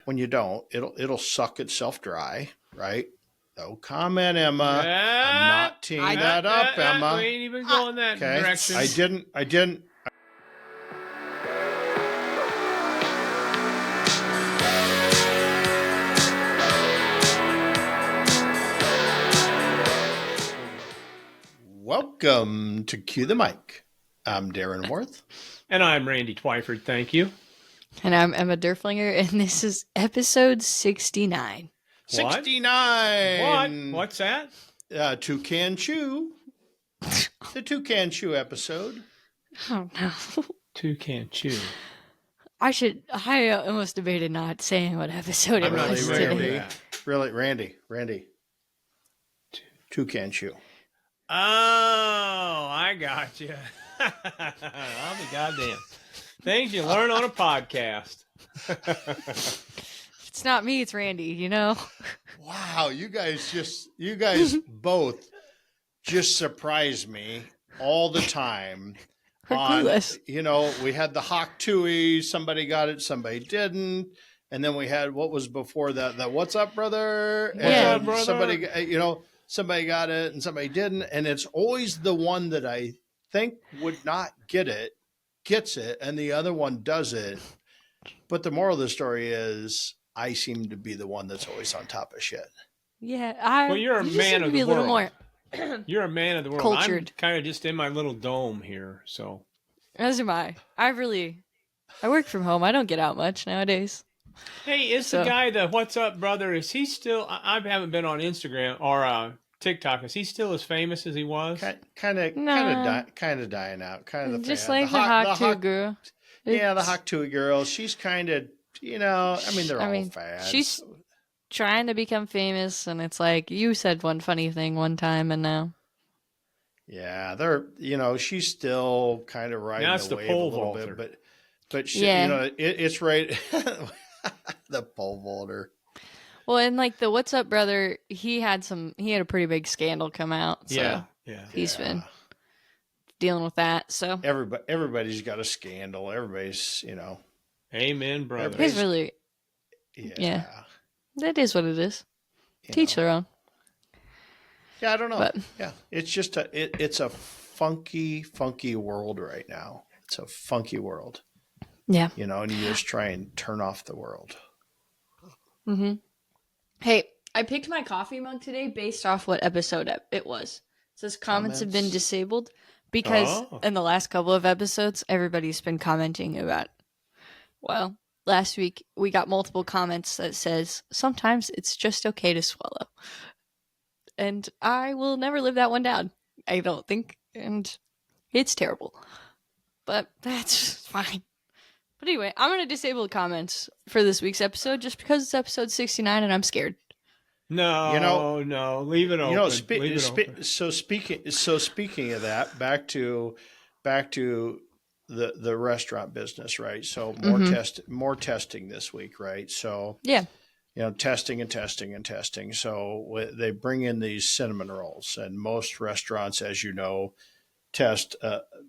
when you don't, it'll suck itself dry, right? No comment, Emma. I'm not teeing that up, Emma. We ain't even going that direction. I didn't. Welcome to Cue the Mic. I'm Darren Worth. And I'm Randy Twyford, thank you. And I'm Emma Derflinger, and this is episode 69. 69! What? What's that? Toucan Chew. The Toucan Chew episode. Oh, no. Toucan Chew. I almost debated not saying what episode it was today. Really, Randy. Toucan Chew. Oh, I got you. I'll be goddamn. Things you learn on a podcast. It's not me, it's Randy, you know? Wow, you guys both just surprise me all the time. We're clueless. You know, we had the Hawk Tui, somebody got it, somebody didn't. And then we had what was before that, the What's Up, Brother? What's up, brother? Somebody got it and somebody didn't. And it's always the one that I think would not get it, gets it, and the other one does it. But the moral of the story is I seem to be the one that's always on top of shit. Yeah, you're a man of the world. A little more You're a man of the world. cultured. I'm kind of just in my little dome here, so. As am I. I work from home. I don't get out much nowadays. Hey, the guy, the What's Up, Brother, is he still, I haven't been on Instagram or TikTok, is he still as famous as he was? Kind of dying out. Kind of the just fan. like the Hawk Tui girl. Yeah, the Hawk Tui girl. She's kind of, they're all fads. She's trying to become famous, and it's like, you said one funny thing one time, and now. Yeah, she's still kind of riding the wave a little bit, but she, it's right. The pole vaulter. Well, and like the What's Up, Brother, he had a pretty big scandal come out. So he's been dealing with that. So everybody's got a scandal. Everybody's, Amen, brother. He's really, yeah. That is what it is. Teach their own. Yeah, I don't know. But, it's just it's a funky world right now. It's a funky world. Yeah. And you just try and turn off the world. Mm-hmm. Hey, I picked my coffee mug today based off what episode it was. It says comments have been disabled because in the last couple of episodes, everybody's been commenting about, well, last week we got multiple comments that says, sometimes it's just okay to swallow. And I will never live that one down, I don't think. And it's terrible. But that's fine. But anyway, I'm going to disable the comments for this week's episode just because it's episode 69 and I'm scared. No, leave it open. So speaking of that, back to the restaurant business, right? So more testing this week, right? So testing. So they bring in these cinnamon rolls, and most restaurants, as you know, test.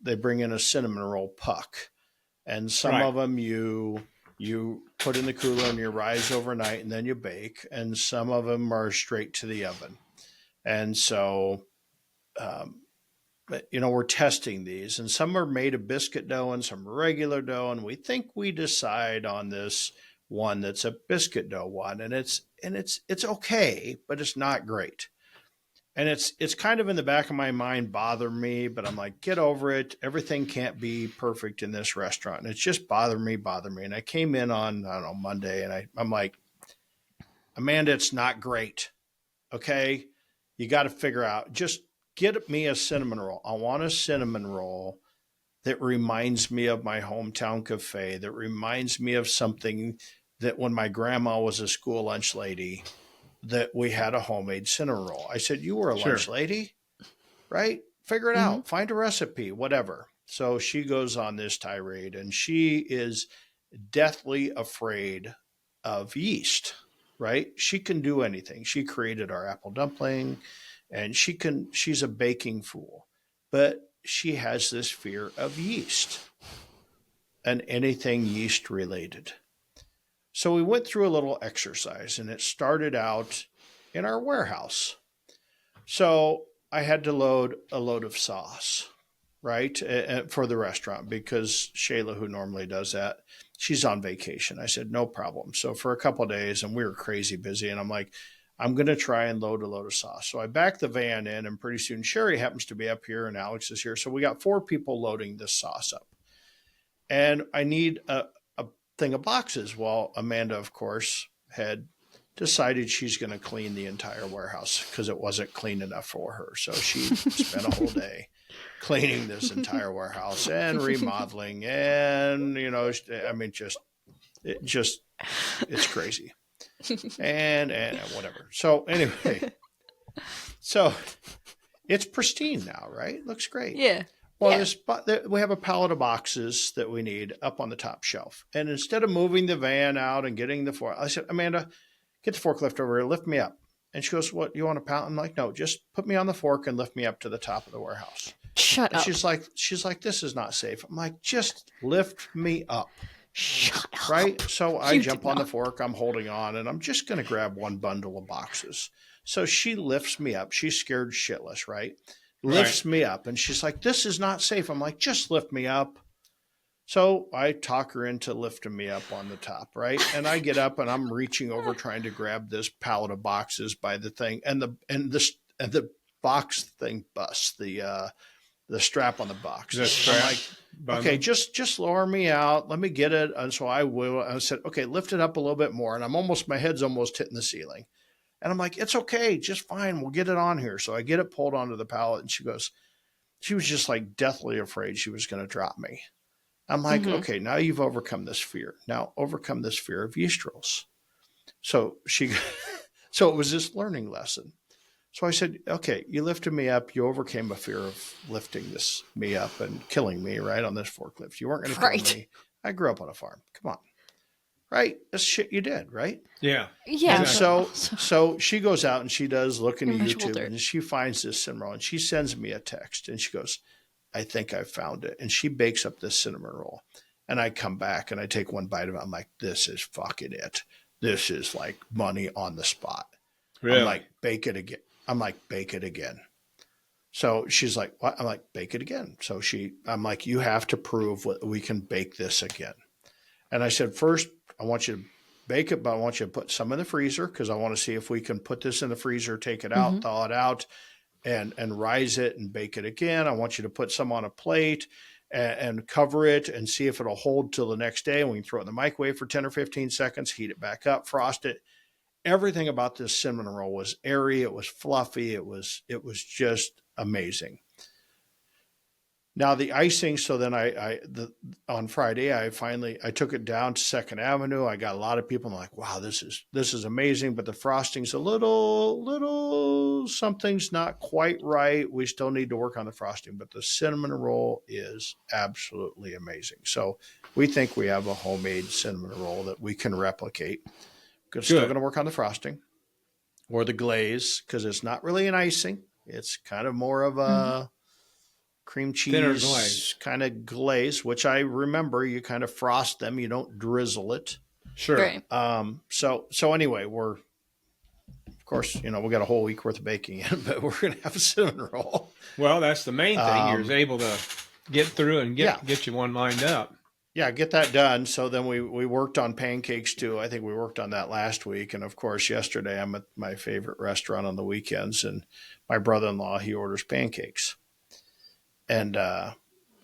They bring in a cinnamon roll puck. And some of them you put in the cooler and you rise overnight and then you bake. And some of them are straight to the oven. And so, we're testing these. And some are made of biscuit dough and some regular dough. And we think we decide on this one that's a biscuit dough one. And it's okay, but it's not great. And it's kind of in the back of my mind bothering me, but I'm like, get over it. Everything can't be perfect in this restaurant. And it's just bothering me. And I came in on, Monday, and I'm like, Amanda, it's not great. Okay. You got to figure out, just get me a cinnamon roll. I want a cinnamon roll that reminds me of my hometown cafe, that reminds me of something that when my grandma was a school lunch lady, that we had a homemade cinnamon roll. I said, you were a lunch lady, right? Figure it out. Find a recipe, whatever. So she goes on this tirade, and she is deathly afraid of yeast, right? She can do anything. She created our apple dumpling, and she's a baking fool, but she has this fear of yeast and anything yeast related. So we went through a little exercise, and it started out in our warehouse. So I had to load a load of sauce, right, for the restaurant because Shayla, who normally does that, she's on vacation. I said, no problem. So for a couple of days, and we were crazy busy, and I'm like, I'm going to try and load a load of sauce. So I backed the van in, and pretty soon Sherry happens to be up here and Alex is here. So we got 4 people loading this sauce up. And I need a thing of boxes. Well, Amanda, of course, had decided she's going to clean the entire warehouse because it wasn't clean enough for her. So she spent a whole day cleaning this entire warehouse and remodeling. And, I mean, it's crazy. And whatever. So anyway, so it's pristine now, right? Looks great. Yeah. Well, we have a pallet of boxes that we need up on the top shelf. And instead of moving the van out and getting the fork, I said, Amanda, get the forklift over here, lift me up. And she goes, what, you want a pallet? I'm like, no, just put me on the fork and lift me up to the top of the warehouse. Shut up. She's like, this is not safe. I'm like, just lift me up. Shut up. Right? So I jump on the fork, I'm holding on, and I'm just going to grab one bundle of boxes. So she lifts me up. She's scared shitless, right? Lifts me up, and she's like, this is not safe. I'm like, just lift me up. So I talk her into lifting me up on the top, right? And I get up, and I'm reaching over trying to grab this pallet of boxes by the thing, and the box thing busts, the strap on the box. I'm like, okay, just lower me out. Let me get it. And so I will. I said, okay, lift it up a little bit more. And my head's almost hitting the ceiling. And I'm like, it's okay, just fine. We'll get it on here. So I get it pulled onto the pallet, and she was just like deathly afraid she was going to drop me. I'm like, okay, now you've overcome this fear. Now overcome this fear of yeast rolls. So so it was this learning lesson. So I said, okay, you lifted me up. You overcame a fear of lifting me up and killing me, right, on this forklift. You weren't going to kill me. I grew up on a farm. Come on. Right? That's shit you did, right? Yeah. Yeah. And so she goes out and she does look into YouTube and she finds this cinnamon roll and she sends me a text and she goes, I think I found it. And she bakes up this cinnamon roll. And I come back and I take one bite of it. I'm like, this is fucking it. This is like money on the spot. Really? I'm like, bake it again. So she's like, what? I'm like, bake it again. So I'm like, you have to prove we can bake this again. And I said, first, I want you to bake it, but I want you to put some in the freezer because I want to see if we can put this in the freezer, take it out, thaw it out, and rise it and bake it again. I want you to put some on a plate and cover it and see if it'll hold till the next day. And we can throw it in the microwave for 10 or 15 seconds, heat it back up, frost it. Everything about this cinnamon roll was airy. It was fluffy. It was just amazing. Now the icing. So then on Friday, I took it down to 2nd Avenue. I got a lot of people like, wow, this is amazing. But the frosting's a little something's not quite right. We still need to work on the frosting, but the cinnamon roll is absolutely amazing. So we think we have a homemade cinnamon roll that we can replicate. Still going to work on the frosting or the glaze because it's not really an icing. It's kind of more of a cream cheese kind of glaze, which I remember you kind of frost them. You don't drizzle it. Sure. Right. So anyway, of course, we got a whole week worth of baking in, but we're going to have a cinnamon roll. Well, that's the main thing. You're able to get through and get you one lined up. Yeah, get that done. So then we worked on pancakes too. I think we worked on that last week. And of course, yesterday I'm at my favorite restaurant on the weekends and my brother-in-law, he orders pancakes. And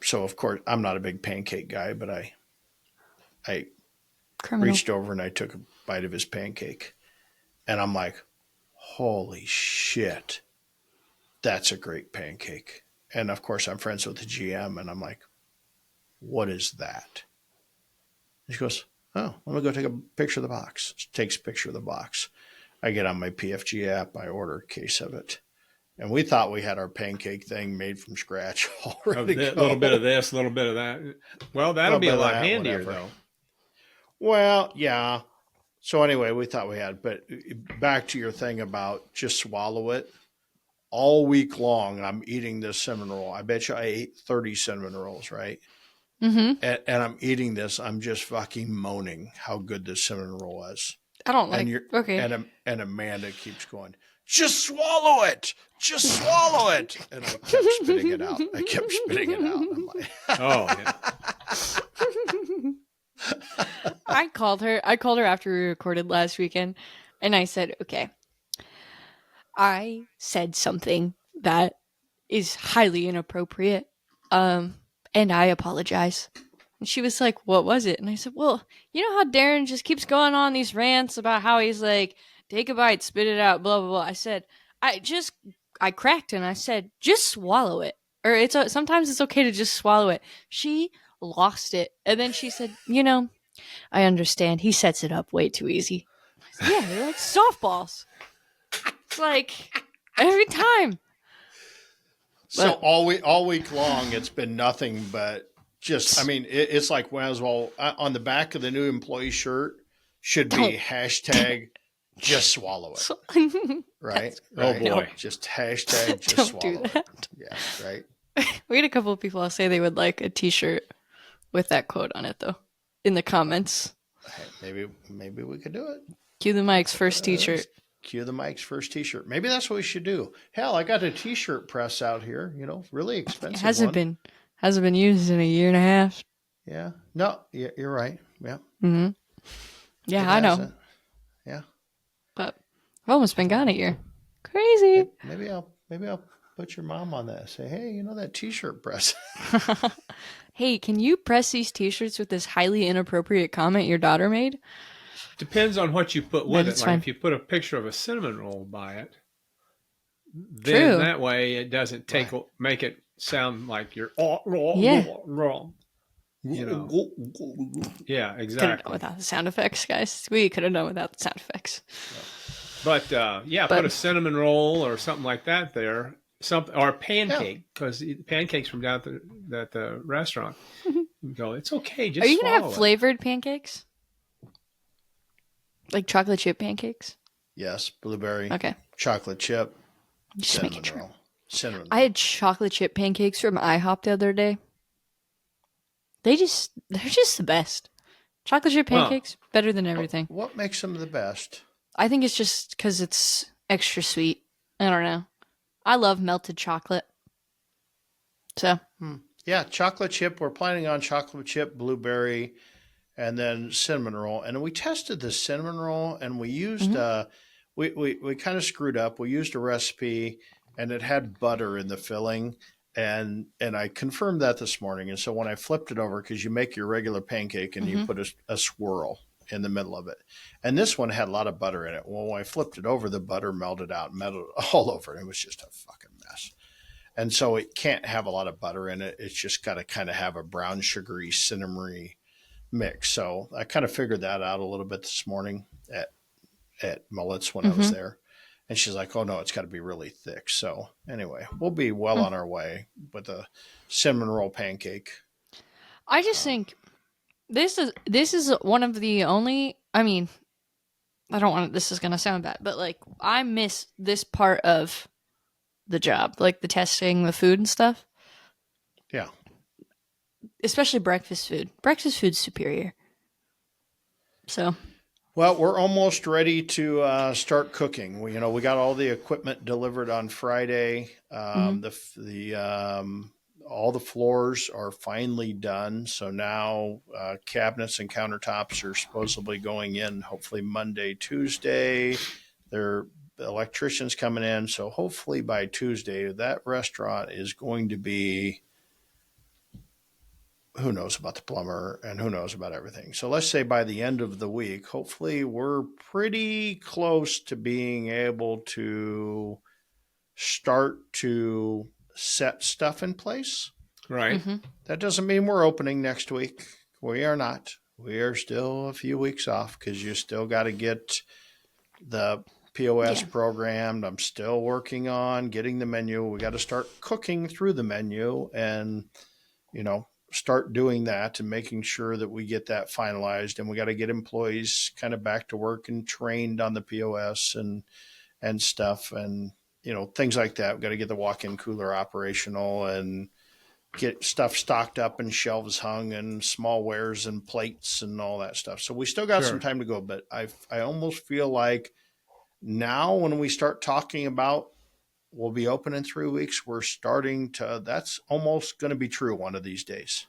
so of course I'm not a big pancake guy, but I reached over and I took a bite of his pancake and I'm like, holy shit, that's a great pancake. And of course I'm friends with the GM and I'm like, what is that? And she goes, oh, let me go take a picture of the box. She takes a picture of the box. I get on my PFG app. I order a case of it. And we thought we had our pancake thing made from scratch already. A little bit of this, a little bit of that. Well, that'll be a lot handier, though. Well, yeah. So anyway, we thought we had. But back to your thing about just swallow it. All week long, I'm eating this cinnamon roll. I bet you I ate 30 cinnamon rolls, right? Mm-hmm. and I'm eating this. I'm just fucking moaning how good this cinnamon roll was. I don't like. And you're Okay. and Amanda keeps going, just swallow it, just swallow it. And I kept spitting it out. I'm like, Oh, yeah. I called her after we recorded last weekend, and I said, okay, I said something that is highly inappropriate, and I apologize. And she was like, what was it? And I said, well, you know how Darren just keeps going on these rants about how he's like, take a bite, spit it out, blah, blah, blah. I said, I cracked and I said, just swallow it. Or sometimes it's okay to just swallow it. She lost it. And then she said, I understand. He sets it up way too easy. Said, yeah, they're like softballs. It's like every time. so all week long, it's been nothing but just. I mean, it's like on the back of the new employee shirt should be hashtag just swallow it. Right? Oh, Right? boy. Just hashtag just Don't swallow do that. it. Yeah, right. We had a couple of people say they would like a T-shirt with that quote on it, though, in the comments. Hey, maybe we could do it. Cue the Mike's first T-shirt. Cue the Mike's first T-shirt. Maybe that's what we should do. Hell, I got a T-shirt press out here. Really expensive. It hasn't been used in a year and a half. Yeah. No, you're right. Yeah. Mm-hmm. Yeah, I know. Hasn't. Yeah. But I've almost been gone a year. Crazy. Maybe I'll put your mom on that. Say, hey, that T-shirt press. Hey, can you press these T-shirts with this highly inappropriate comment your daughter made? Depends on what you put with it. That's Like fine. if you put a picture of a cinnamon roll by it, then True. that way it doesn't make it sound like you're Yeah. wrong. Yeah, Could have exactly. done without the sound effects, guys. We could have done without the sound effects. But put a cinnamon roll or something like that there, or a pancake, because pancakes from down at the restaurant. You go, it's okay. Just Are you gonna swallow have it. flavored pancakes? Like chocolate chip pancakes? Yes, blueberry, Okay. chocolate chip, Just making sure. roll. Cinnamon. I had chocolate chip pancakes from IHOP the other day. They're just the best. Chocolate chip pancakes, better than everything. What makes them the best? I think it's just because it's extra sweet. I don't know. I love melted chocolate. So. Yeah, chocolate chip. We're planning on chocolate chip, blueberry, and then cinnamon roll. And we tested the cinnamon roll, and we used we kind of screwed up. We used a recipe, and it had butter in the filling, and I confirmed that this morning. And so when I flipped it over, because you make your regular pancake and you put a swirl in the middle of it, and this one had a lot of butter in it. Well, when I flipped it over, the butter melted all over it. It was just a fucking mess. And so it can't have a lot of butter in it. It's just got to kind of have a brown, sugary, cinnamony mix. So I kind of figured that out a little bit this morning at Mullet's when I was there. And she's like, oh, no, it's got to be really thick. So anyway, we'll be well on our way with a cinnamon roll pancake. I just think this is one of the only. I mean, I don't want. This is gonna sound bad, but like I miss this part of the job, like the testing, the food and stuff. Yeah, especially breakfast food. Breakfast food's superior. So. Well, we're almost ready to start cooking. We got all the equipment delivered on Friday. All the floors are finally done. So now cabinets and countertops are supposedly going in hopefully Monday, Tuesday. The electrician's coming in. So hopefully by Tuesday, that restaurant is going to be, who knows about the plumber and who knows about everything. So let's say by the end of the week, hopefully we're pretty close to being able to start to set stuff in place. Right. That doesn't mean we're opening next week. We are not. We are still a few weeks off because you still got to get the POS programmed. I'm still working on getting the menu. We got to start cooking through the menu and, start doing that and making sure that we get that finalized. And we got to get employees kind of back to work and trained on the POS and stuff and, things like that. We've got to get the walk-in cooler operational and get stuff stocked up and shelves hung and small wares and plates and all that stuff. So we still got some time to go, but I almost feel like now when we start talking about we'll be open in 3 weeks, we're starting to, that's almost going to be true one of these days.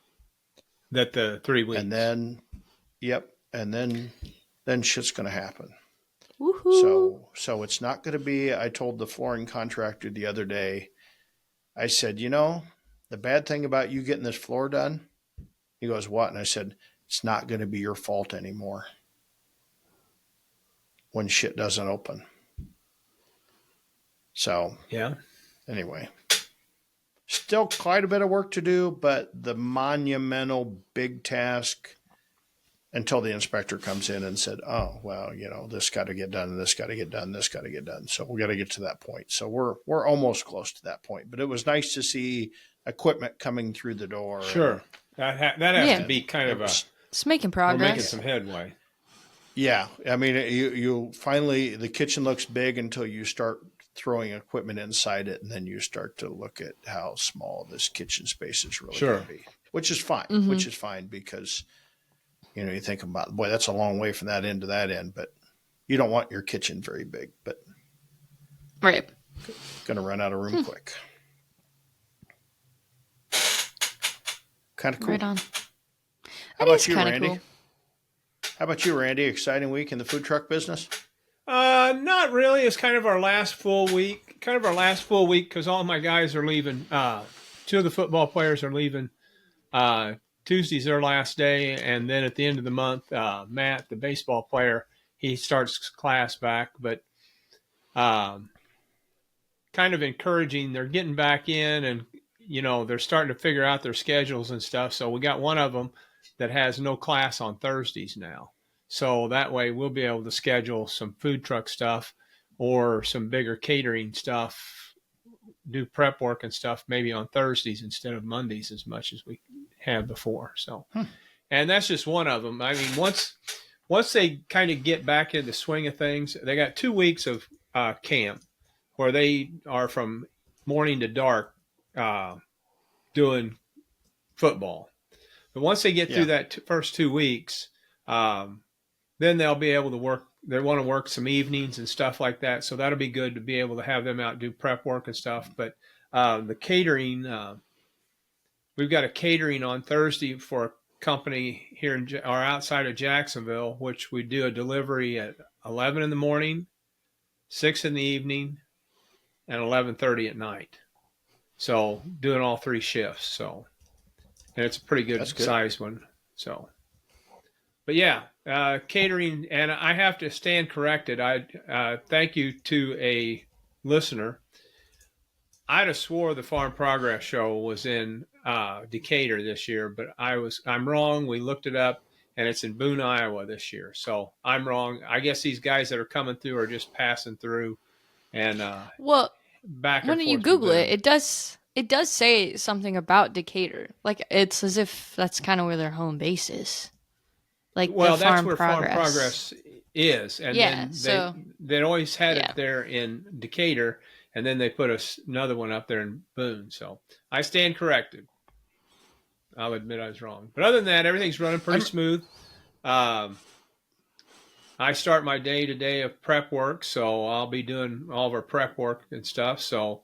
That the 3 weeks. And then, yep. And then shit's going to happen. Woohoo. So it's not going to be, I told the flooring contractor the other day, I said, you know, the bad thing about you getting this floor done, he goes, what? And I said, it's not going to be your fault anymore when shit doesn't open. So, yeah. Anyway, still quite a bit of work to do, but the monumental big task until the inspector comes in and said, oh, well, you know, this got to get done, and this got to get done, this got to get done. So we got to get to that point. So we're almost close to that point, but it was nice to see equipment coming through the door. Sure. That has to be kind of it's making progress. We're making some headway. Yeah. I mean, you finally, the kitchen looks big until you start throwing equipment inside it, and then you start to look at how small this kitchen space is really going to be, which is fine, because, you know, you think about, boy, that's a long way from that end to that end, but you don't want your kitchen very big, but right. Going to run out of room quick. Kind of cool. Right on. How about you, Randy? Cool. How about you, Randy? Exciting week in the food truck business? Not really. It's kind of our last full week. Because all my guys are leaving. 2 of the football players are leaving. Tuesday's their last day, and then at the end of the month, Matt, the baseball player, he starts class back. But kind of encouraging. They're getting back in, and you know they're starting to figure out their schedules and stuff. So we got one of them that has no class on Thursdays now. So that way we'll be able to schedule some food truck stuff or some bigger catering stuff, do prep work and stuff maybe on Thursdays instead of Mondays as much as we have before. So, and that's just one of them. I mean, once they kind of get back in the swing of things, they got 2 weeks of camp where they are from morning to dark doing football. But once they get through that first 2 weeks, then they'll be able to work. They want to work some evenings and stuff like that. So that'll be good to be able to have them out do prep work and stuff. But the catering, we've got a catering on Thursday for a company here or outside of Jacksonville, which we do a delivery at 11 in the morning, 6 in the evening, and 11:30 at night. So doing all 3 shifts. So, and it's a pretty good size one. So, but yeah, catering, and I have to stand corrected. I thank you to a listener. I'd have swore the Farm Progress Show was in Decatur this year, but I'm wrong. We looked it up, and it's in Boone, Iowa this year. So I'm wrong. I guess these guys that are coming through are just passing through, and back and when forth you Google it, it does say something about Decatur. Like it's as if that's kind of where their home base is. Like that's where Farm Progress is, and then they always had it there in Decatur, and then they put another one up there in Boone. So I stand corrected. I'll admit I was wrong, but other than that, everything's running pretty smooth. I start my day today of prep work, so I'll be doing all of our prep work and stuff. So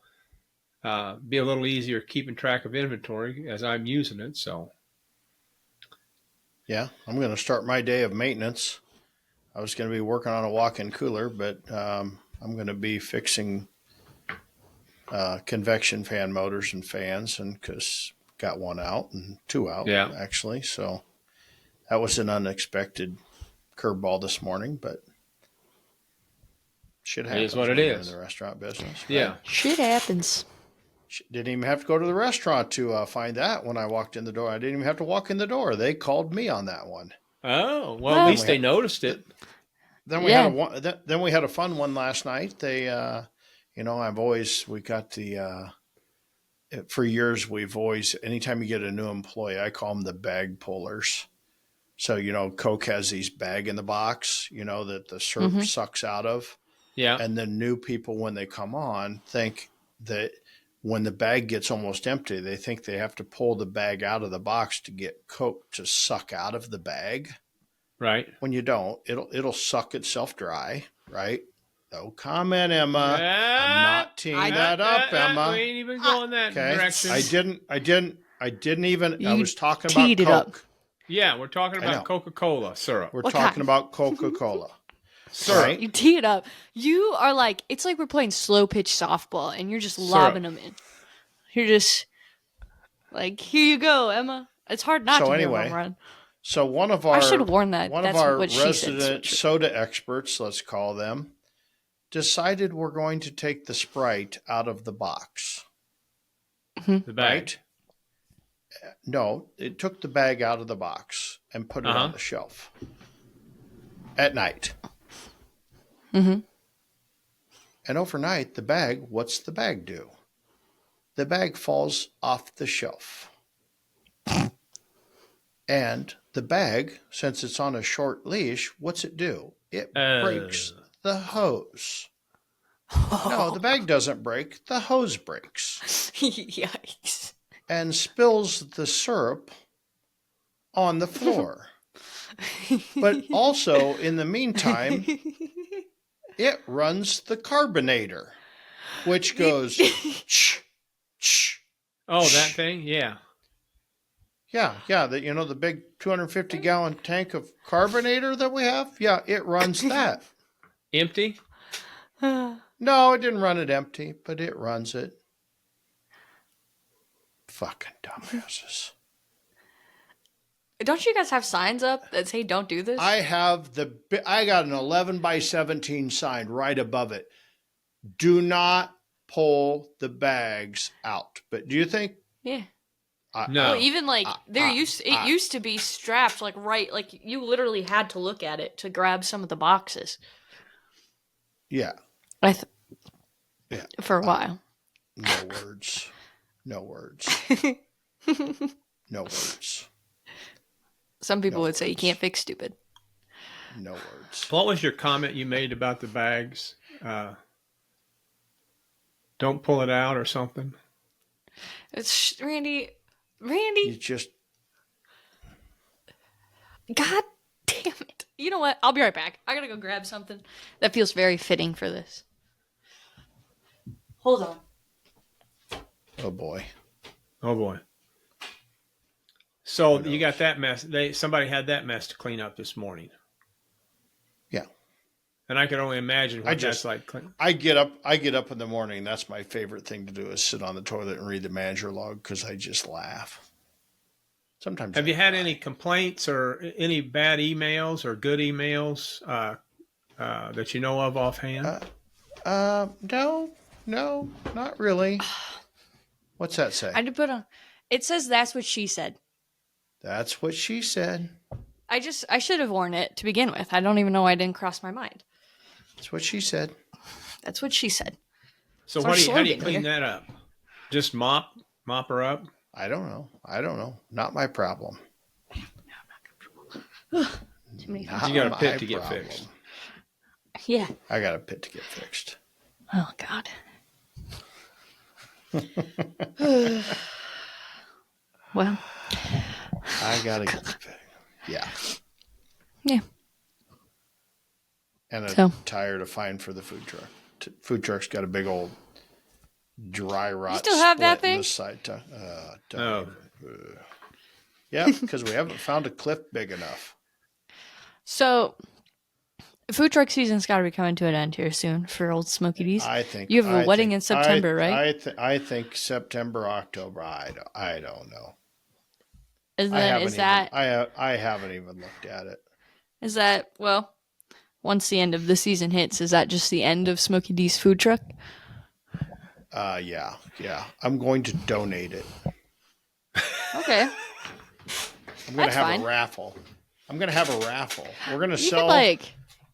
be a little easier keeping track of inventory as I'm using it. So. Yeah, I'm going to start my day of maintenance. I was going to be working on a walk-in cooler, but I'm going to be fixing convection fan motors and fans, and because got 1 out and 2 out actually. So that was an unexpected curveball this morning, but shit happens. It is what it is in the restaurant business. Right? Yeah, shit happens. Didn't even have to go to the restaurant to find that when I walked in the door. I didn't even have to walk in the door. They called me on that one. Oh, well, at least they noticed it. Then we had a fun one last night. They, we got the, for years, anytime you get a new employee, I call them the bag pullers. So, Coke has these bag in the box, that the syrup sucks out of. Yeah. And then new people, when they come on, think that when the bag gets almost empty, they think they have to pull the bag out of the box to get Coke to suck out of the bag. Right. When you don't, it'll suck itself dry, right? No comment, Emma. I'm not teeing that up, Emma. We ain't even going that direction. I didn't even. I was talking about teed it Coke. up. Yeah, we're talking about Coca-Cola syrup. We're What talking kind? about Coca-Cola. Syrup. Right? You tee it up. You are like, it's like we're playing slow pitch softball and you're just lobbing them in. You're just like, here you go, Emma. It's hard not to hear them run. So one of our I should have worn that. One That's of our what she resident said. soda experts, let's call them, decided we're going to take the Sprite out of the box. The bag. Right? No, it took the bag out of the box and put it on the shelf at night. Mm-hmm. And overnight, what's the bag do? The bag falls off the shelf. And the bag, since it's on a short leash, what's it do? It breaks the hose. No, the bag doesn't break. The hose breaks. Yikes. And spills the syrup on the floor. But also, in the meantime, it runs the carbonator, which goes, oh, that thing? Yeah. Yeah. The big 250-gallon tank of carbonator that we have? Yeah, it runs that. Empty? No, it didn't run it empty, but it runs it. Fucking dumbasses. Don't you guys have signs up that say don't do this? I got an 11 by 17 sign right above it. Do not pull the bags out. But do you think? Yeah. No. Well, even like it used to be strapped like you literally had to look at it to grab some of the boxes. Yeah. Yeah. For a while. No words. No words. No words. Some people would say you can't fix stupid. No words. What was your comment you made about the bags? Don't pull it out or something? It's Randy. You just... God damn it. You know what? I'll be right back. I gotta go grab something that feels very fitting for this. Hold on. Oh, boy. Oh, boy. So you got that mess. Somebody had that mess to clean up this morning. Yeah. And I can only imagine what that's like. I get up in the morning. That's my favorite thing to do is sit on the toilet and read the manager log because I just laugh. Sometimes. Have you had any complaints or any bad emails or good emails that you know of offhand? No, not really. What's that say? I had to put on. It says that's what she said. That's what she said. I should have worn it to begin with. I don't even know why it didn't cross my mind. That's what she said. That's what she said. So how do you clean that up? Just mop her up? I don't know. Not my problem. Too many you got a pit to get fixed. Yeah. I got a pit to get fixed. Oh, God. Well. I got to get fixed. Yeah. Yeah. And a tire to find for the food truck. Food truck's got a big old dry rot. You still have that thing? The side yeah, because we haven't found a cliff big enough. So, food truck season's got to be coming to an end here soon for Old Smoky D's. I think you have a wedding in September, right? I think September, October. I don't know. I haven't even looked at it. Is that once the end of the season hits, is that just the end of Smoky D's food truck? Yeah. I'm going to donate it. Okay. I'm going to have a raffle. We're going to sell.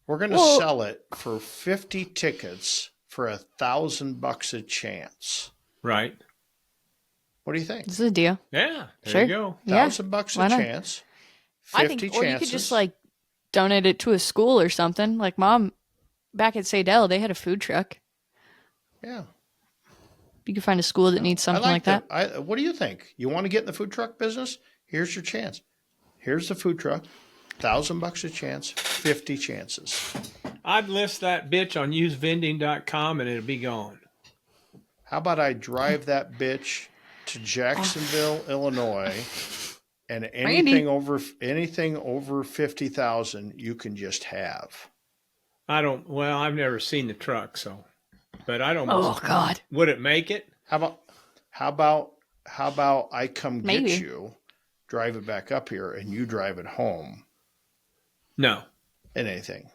We're going to sell it for 50 tickets for $1,000 a chance. Right. What do you think? This is a deal. Yeah. There you go. $1,000 a chance. 50 chances. Or you could just donate it to a school or something. Like Mom, back at Sadell, they had a food truck. Yeah. You can find a school that needs something like that. What do you think? You want to get in the food truck business? Here's your chance. Here's the food truck. $1,000 a chance, 50 chances. I'd list that bitch on usedvending.com and it'll be gone. How about I drive that bitch to Jacksonville, Illinois, and anything over 50,000 you can just have. I've never seen the truck, so, but I don't. Oh God. Would it make it? How about I come get you, drive it back up here, and you drive it home? No. In anything?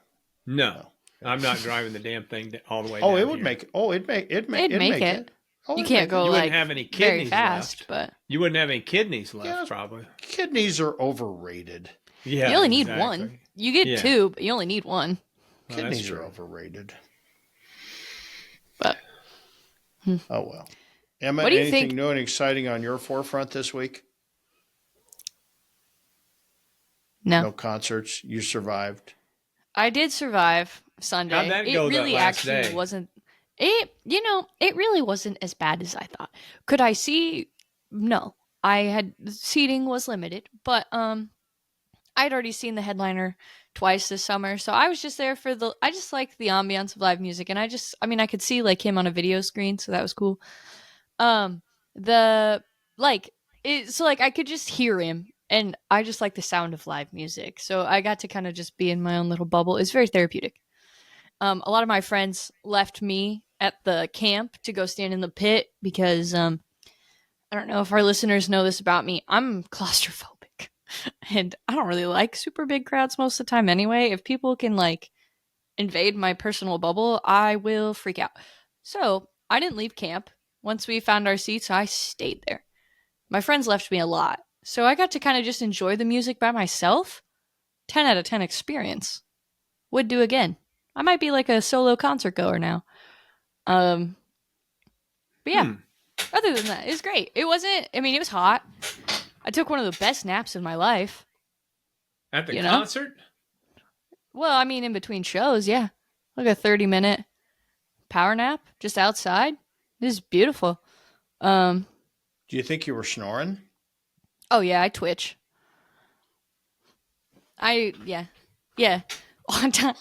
No. I'm not driving the damn thing all the way. Oh, down it would here. make it. Oh, it'd make it. Oh, you can't go you like wouldn't have any very kidneys fast, left. but You wouldn't have any kidneys left, probably. Kidneys are overrated. Yeah, you only need one. You get two, but you only need one. Kidneys are overrated. But oh well. Emma, what do you anything think? new and exciting on your forefront this week? No concerts. You survived. I did survive Sunday. How'd that go? It really that last actually day? wasn't. It really wasn't as bad as I thought. Could I see? No, seating was limited, but I'd already seen the headliner twice this summer, so I was just there for I just liked the ambiance of live music, and I could see like him on a video screen, so that was cool. I could just hear him, and I just like the sound of live music, so I got to kind of just be in my own little bubble. It's very therapeutic. A lot of my friends left me at the camp to go stand in the pit because I don't know if our listeners know this about me. I'm claustrophobic, and I don't really like super big crowds most of the time anyway. If people can like invade my personal bubble, I will freak out. So I didn't leave camp. Once we found our seats, I stayed there. My friends left me a lot, so I got to kind of just enjoy the music by myself. 10 out of 10 experience. Would do again. I might be like a solo concert goer now. But yeah, other than that, it was great. It was hot. I took one of the best naps in my life. At the concert? Well, in between shows, yeah. Like a 30-minute power nap just outside. It was beautiful. Do you think you were snoring? Oh, yeah, I twitch. Yeah. On time.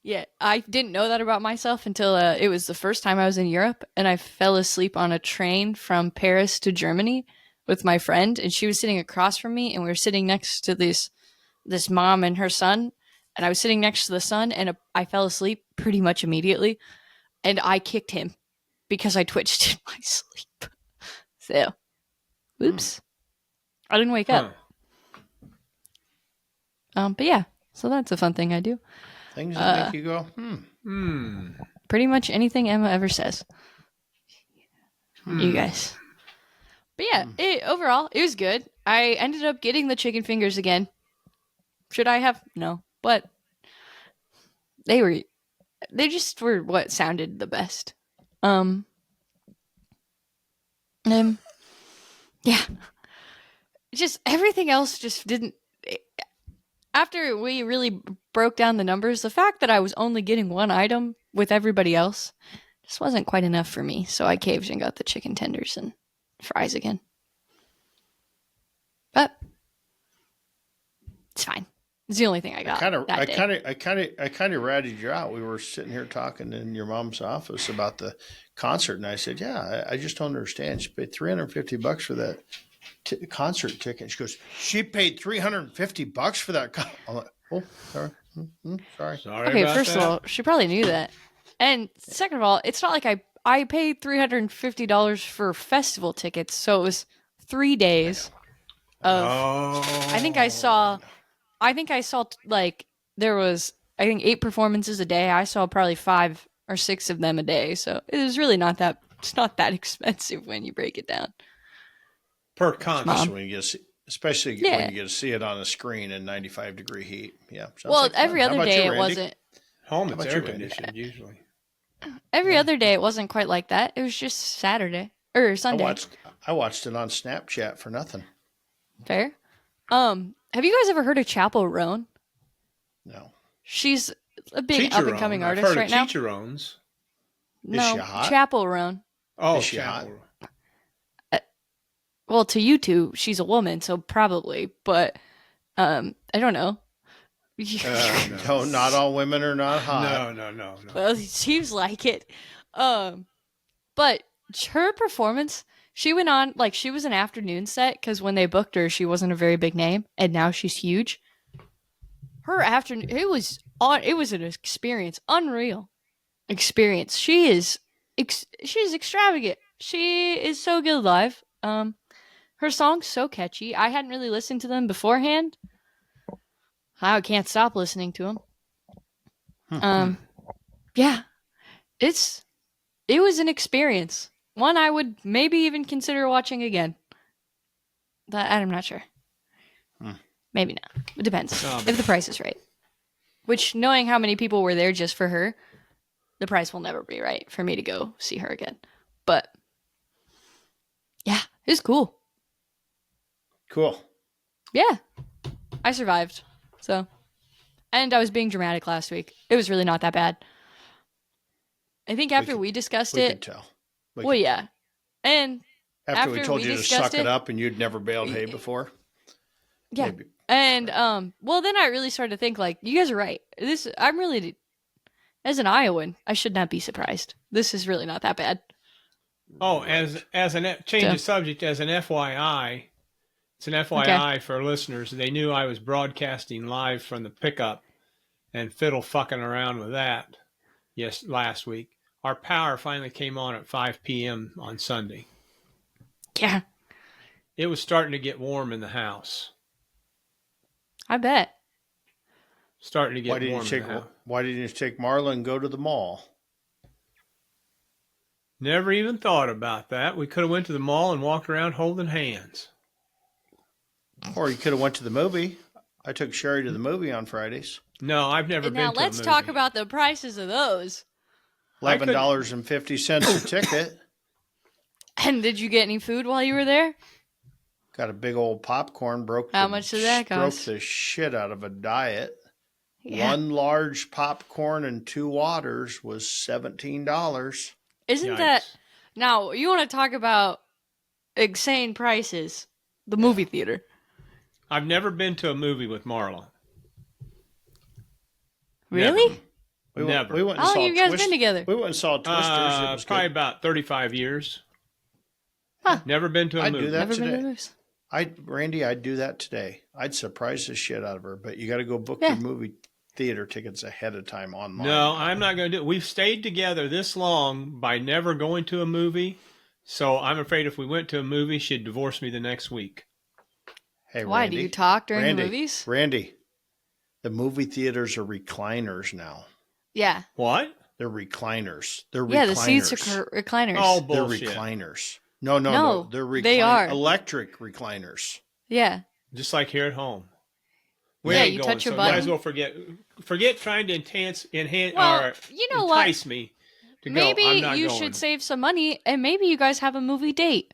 Yeah, I didn't know that about myself until it was the first time I was in Europe, and I fell asleep on a train from Paris to Germany with my friend, and she was sitting across from me, and we were sitting next to this mom and her son, and I was sitting next to the son, and I fell asleep pretty much immediately, and I kicked him because I twitched in my sleep. So, oops. I didn't wake up. But yeah, so that's a fun thing I do. Things that make you go, Pretty much anything Emma ever says. You guys. But yeah, overall, it was good. I ended up getting the chicken fingers again. Should I have? No. But they just were what sounded the best. Yeah. Just everything else just didn't. After we really broke down the numbers, the fact that I was only getting one item with everybody else just wasn't quite enough for me. So I caved and got the chicken tenders and fries again. But it's fine. It's the only thing I got. I kind of ratted you out. We were sitting here talking in your mom's office about the concert, and I said, "Yeah, I just don't understand. She paid $350 for that concert ticket." She goes, "She paid $350 for that." I'm like, "Oh, sorry, sorry." Okay, first of all, she probably knew that, and second of all, it's not like I paid $350 for festival tickets, so it was 3 days of. I think I saw like there was 8 performances a day. I saw probably 5 or 6 of them a day, so it was really not that. It's not that expensive when you break it down. Per concert, especially when you get to see it on a screen in 95-degree heat. Yeah. Well, like every other day it wasn't. Home it's air conditioned usually. Every other day it wasn't quite like that. It was just Saturday or Sunday. I watched it on Snapchat for nothing. Fair. Have you guys ever heard of Chapel Roan? No. She's a big up and coming artist right now. Chicharrones. No, is she hot? Chapel Roan. Oh, Is she hot? Well, to you two, she's a woman, so probably. But I don't know. No, not all women are not hot. No. Well, it seems like it. But her performance, she went on like she was an afternoon set because when they booked her, she wasn't a very big name, and now she's huge. Her afternoon, it was an experience, unreal experience. She's extravagant. She is so good live. Her songs so catchy. I hadn't really listened to them beforehand. I can't stop listening to them. Yeah, it was an experience. One I would maybe even consider watching again. But I'm not sure. Maybe not. It depends if the price is right. Which, knowing how many people were there just for her, the price will never be right for me to go see her again. But yeah, it was cool. Cool. Yeah, I survived. So, and I was being dramatic last week. It was really not that bad. I think after we discussed we it. can tell. Well, yeah. And after we told you to suck it up and you'd never baled hay before. Yeah. Maybe. And well, then I really started to think like, you guys are right. I'm really, as an Iowan, I should not be surprised. This is really not that bad. Oh, as an change of subject, as an FYI, it's an FYI for listeners. They knew I was broadcasting live from the pickup and fiddle fucking around with that. Yes, last week. Our power finally came on at 5 p.m. on Sunday. Yeah. It was starting to get warm in the house. I bet. Starting to get warm in the house. Why didn't you take Marla and go to the mall? Never even thought about that. We could have went to the mall and walked around holding hands. Or you could have went to the movie. I took Sherry to the movie on Fridays. No, I've never been to a movie. Now let's talk about the prices of those. $11.50 a ticket. And did you get any food while you were there? Got a big old popcorn. How much did that cost? Broke the shit out of a diet. Yeah. One large popcorn and 2 waters was $17. Isn't that... Now, you want to talk about insane prices. The movie theater. I've never been to a movie with Marla. Really? Never. We went and How saw long have you guys been together? We went and saw Twisters. It was probably good. about 35 years. Huh. Never been to a I'd movie. do that Never today. been to movies. Randy, I'd do that today. I'd surprise the shit out of her, but you got to go book your movie theater tickets ahead of time online. No, I'm not going to do it. We've stayed together this long by never going to a movie, so I'm afraid if we went to a movie, she'd divorce me the next week. Hey, Why? Randy, Do you talk during the movies? Randy, the movie theaters are recliners now. Yeah. What? They're recliners. They're recliners. Yeah, the seats are recliners. Oh, They're bullshit. recliners. No. They're they are. electric recliners. Yeah. Just like here at home. You touch your button. Might as well forget trying to entice well, me to go. Maybe I'm not you going. should save some money, and maybe you guys have a movie date.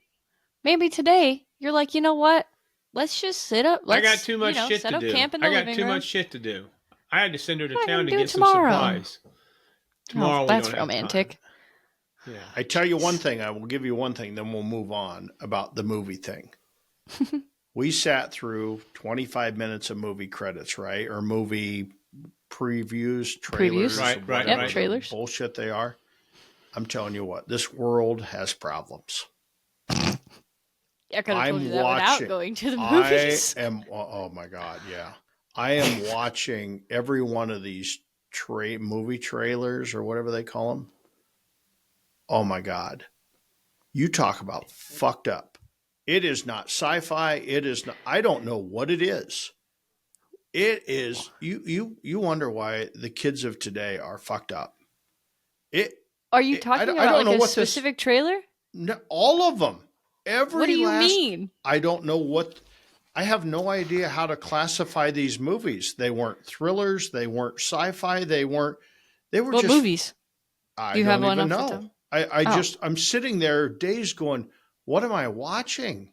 Maybe today you're like, you know what? Let's just sit up. I got too much shit set to up do. camp in the I got living too room. much shit to do. I had to send her to What town to do get some tomorrow? supplies. Tomorrow we that's don't have romantic. time. Yeah. I tell you one thing. I will give you one thing. Then we'll move on about the movie thing. We sat through 25 minutes of movie credits, right? Or movie previews, trailers, Right. Yep, trailers. Bullshit they are. I'm telling you what, this world has problems. I could have told you that watching- without going to the movies. Oh my God, yeah. I am watching every one of these movie trailers or whatever they call them. Oh my God. You talk about fucked up. It is not sci-fi. It is not, I don't know what it is. It is, you wonder why the kids of today are fucked up. Are you talking about like a specific trailer? No, all of them. What do you mean? I don't know what. I have no idea how to classify these movies. They weren't thrillers. They weren't sci-fi. They were What just movies? I Do you don't have one even off the know. top? I'm sitting there days going, what am I watching?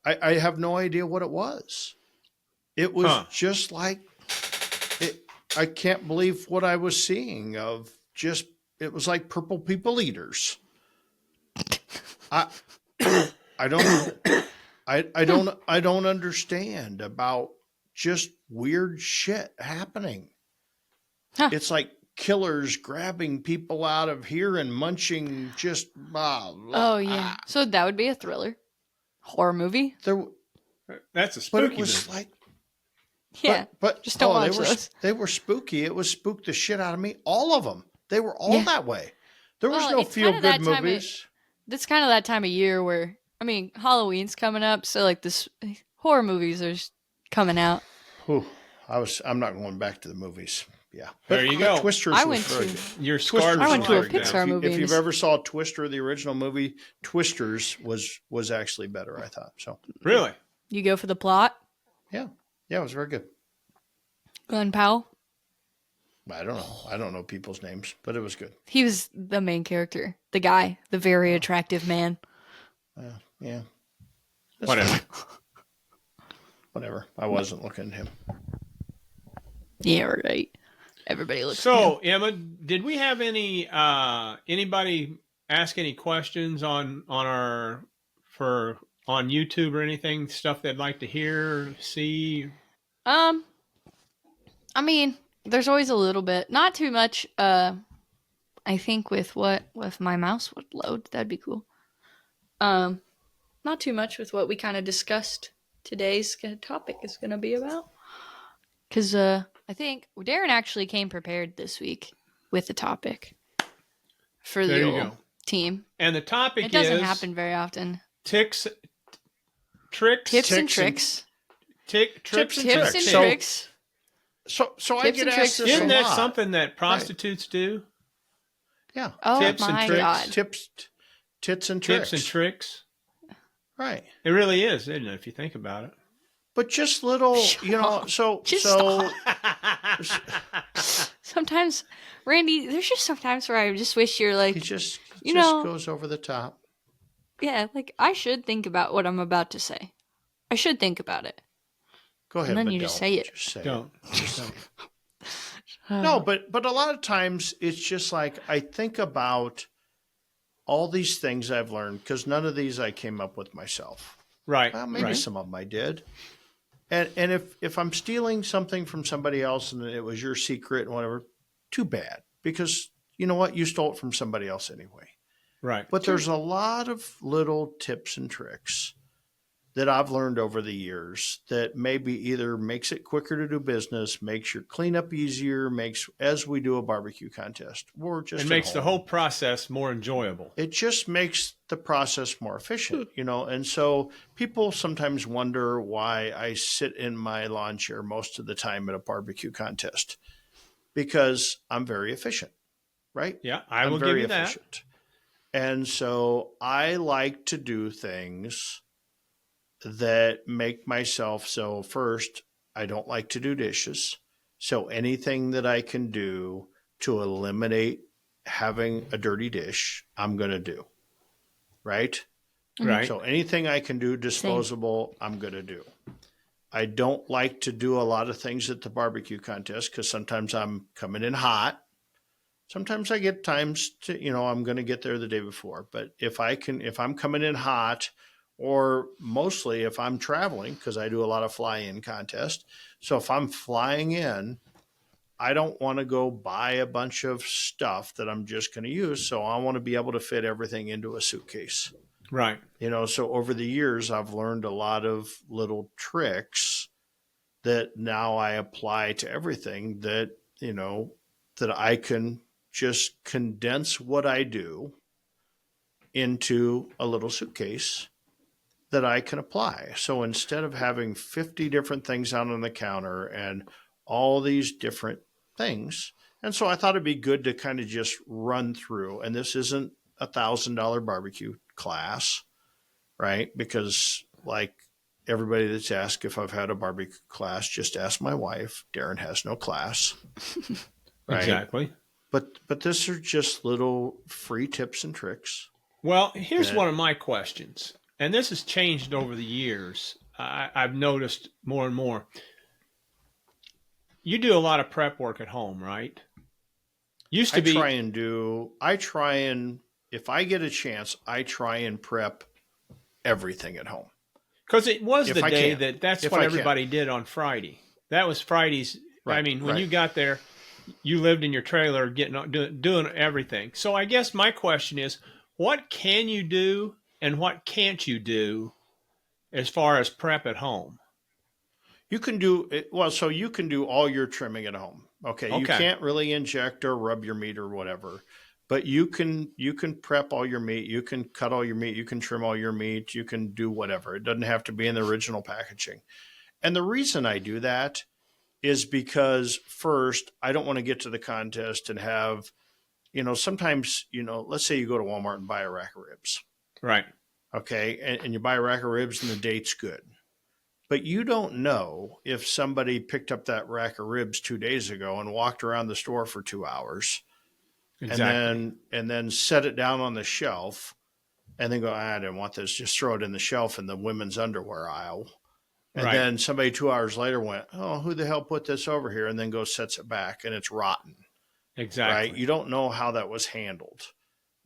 I have no idea what it was. It was just like it. I can't believe what I was seeing of just. It was like Purple People Eaters. I I don't I don't understand about just weird shit happening. Huh. It's like killers grabbing people out of here and munching just Oh yeah. So that would be a thriller. Horror movie? That's a but spooky it was movie. like Yeah. but Just don't watch those. they were spooky. It was spooked the shit out of me. All of them. They were all Yeah. that way. There was Well, no it's kinda feel that good time of- movies. That's kind of that time of year where, I mean, Halloween's coming up, so like this horror movies are coming out. Whew, I'm not going back to the movies. Yeah. There you go. Twisters I was went very to- good. You're scarred. I went to a for life now. Pixar movie. If you've ever saw Twister, the original movie, Twisters was actually better, I thought. So Really? You go for the plot? yeah, it was very good. Glenn Powell? I don't know people's names, but it was good. He was the main character. The guy. The very attractive man. Yeah. Whatever. Whatever. I wasn't looking at him. Yeah, right. Everybody looks So, Emma, did we have any anybody ask any questions on YouTube or anything, stuff they'd like to hear, see? I mean, there's always a little bit. Not too much. I think with my mouse would load, that'd be cool. Not too much with what we kind of discussed today's topic is going to be about. Because I think Darren actually came prepared this week with the topic for There the you old go. team. And the topic It doesn't is happen very often. tricks, Tips and and- tricks. tricks Tips and tricks. tricks. So I Tips get and asked tricks. this Isn't a that lot. something that prostitutes do? Yeah. Oh Tips and my tricks. god. Tits and tricks. Tips and tricks. Right. It really is, isn't it? If you think about it. But just little, Shut up. Just so Sometimes, Randy, there's just sometimes where I just wish you're like, he just You know- goes over the top. yeah, like I should think about what I'm about to say. I should think about it. Go ahead, And then but you just don't. say it. Just say Don't. it. Just say it. No, but a lot of times it's just like I think about all these things I've learned because none of these I came up with myself. Right. Well, maybe right. some of them I did. And if I'm stealing something from somebody else and it was your secret and whatever, too bad. Because you know what? You stole it from somebody else anyway. Right. But there's a lot of little tips and tricks that I've learned over the years that maybe either makes it quicker to do business, makes your cleanup easier, makes as we do a barbecue contest, or just It at makes the home. whole process more enjoyable. It just makes the process more efficient, you know. And so people sometimes wonder why I sit in my lawn chair most of the time at a barbecue contest because I'm very efficient, right? Yeah, I I'm will give very you that. efficient. And so I like to do things that make myself so first, I don't like to do dishes. So anything that I can do to eliminate having a dirty dish, I'm going to do. Right? Right. So anything I can do disposable, I'm going to do. I don't like to do a lot of things at the barbecue contest because sometimes I'm coming in hot. Sometimes I get times to, you know, I'm going to get there the day before. But if I'm coming in hot, or mostly if I'm traveling, because I do a lot of fly-in contests. So if I'm flying in, I don't want to go buy a bunch of stuff that I'm just going to use. So I want to be able to fit everything into a suitcase. Right. You know, so over the years, I've learned a lot of little tricks that now I apply to everything that, you know, that I can just condense what I do into a little suitcase that I can apply. So instead of having 50 different things out on the counter and all these different things, and so I thought it'd be good to kind of just run through, and this isn't $1,000 barbecue class, right? Because like everybody that's asked if I've had a barbecue class, just ask my wife. Darren has no class. Right? Exactly. But this are just little free tips and tricks. Well, here's Yeah. one of my questions, and this has changed over the years. I've noticed more and more. You do a lot of prep work at home, right? Used to I be try and if I get a chance, I try and prep everything at home. Because it was If the I day can. that's If what I can. everybody did on Friday. That was Friday's. I Right, mean, when right. you got there, you lived in your trailer, doing everything. So I guess my question is, what can you do and what can't you do as far as prep at home? You can do it, well, so you can do all your trimming at home. Okay, you Okay. can't really inject or rub your meat or whatever, but you can prep all your meat, you can cut all your meat, you can trim all your meat, you can do whatever. It doesn't have to be in the original packaging. And the reason I do that is because first, I don't want to get to the contest and have, sometimes, let's say you go to Walmart and buy a rack of ribs. Right. Okay, and you buy a rack of ribs and the date's good. But you don't know if somebody picked up that rack of ribs 2 days ago and walked around the store for 2 hours Exactly. and then set it down on the shelf and then go, I didn't want this, just throw it in the shelf in the women's underwear aisle. And Right. then somebody 2 hours later went, oh, who the hell put this over here? And then goes, sets it back and it's rotten, Exactly. right? You don't know how that was handled.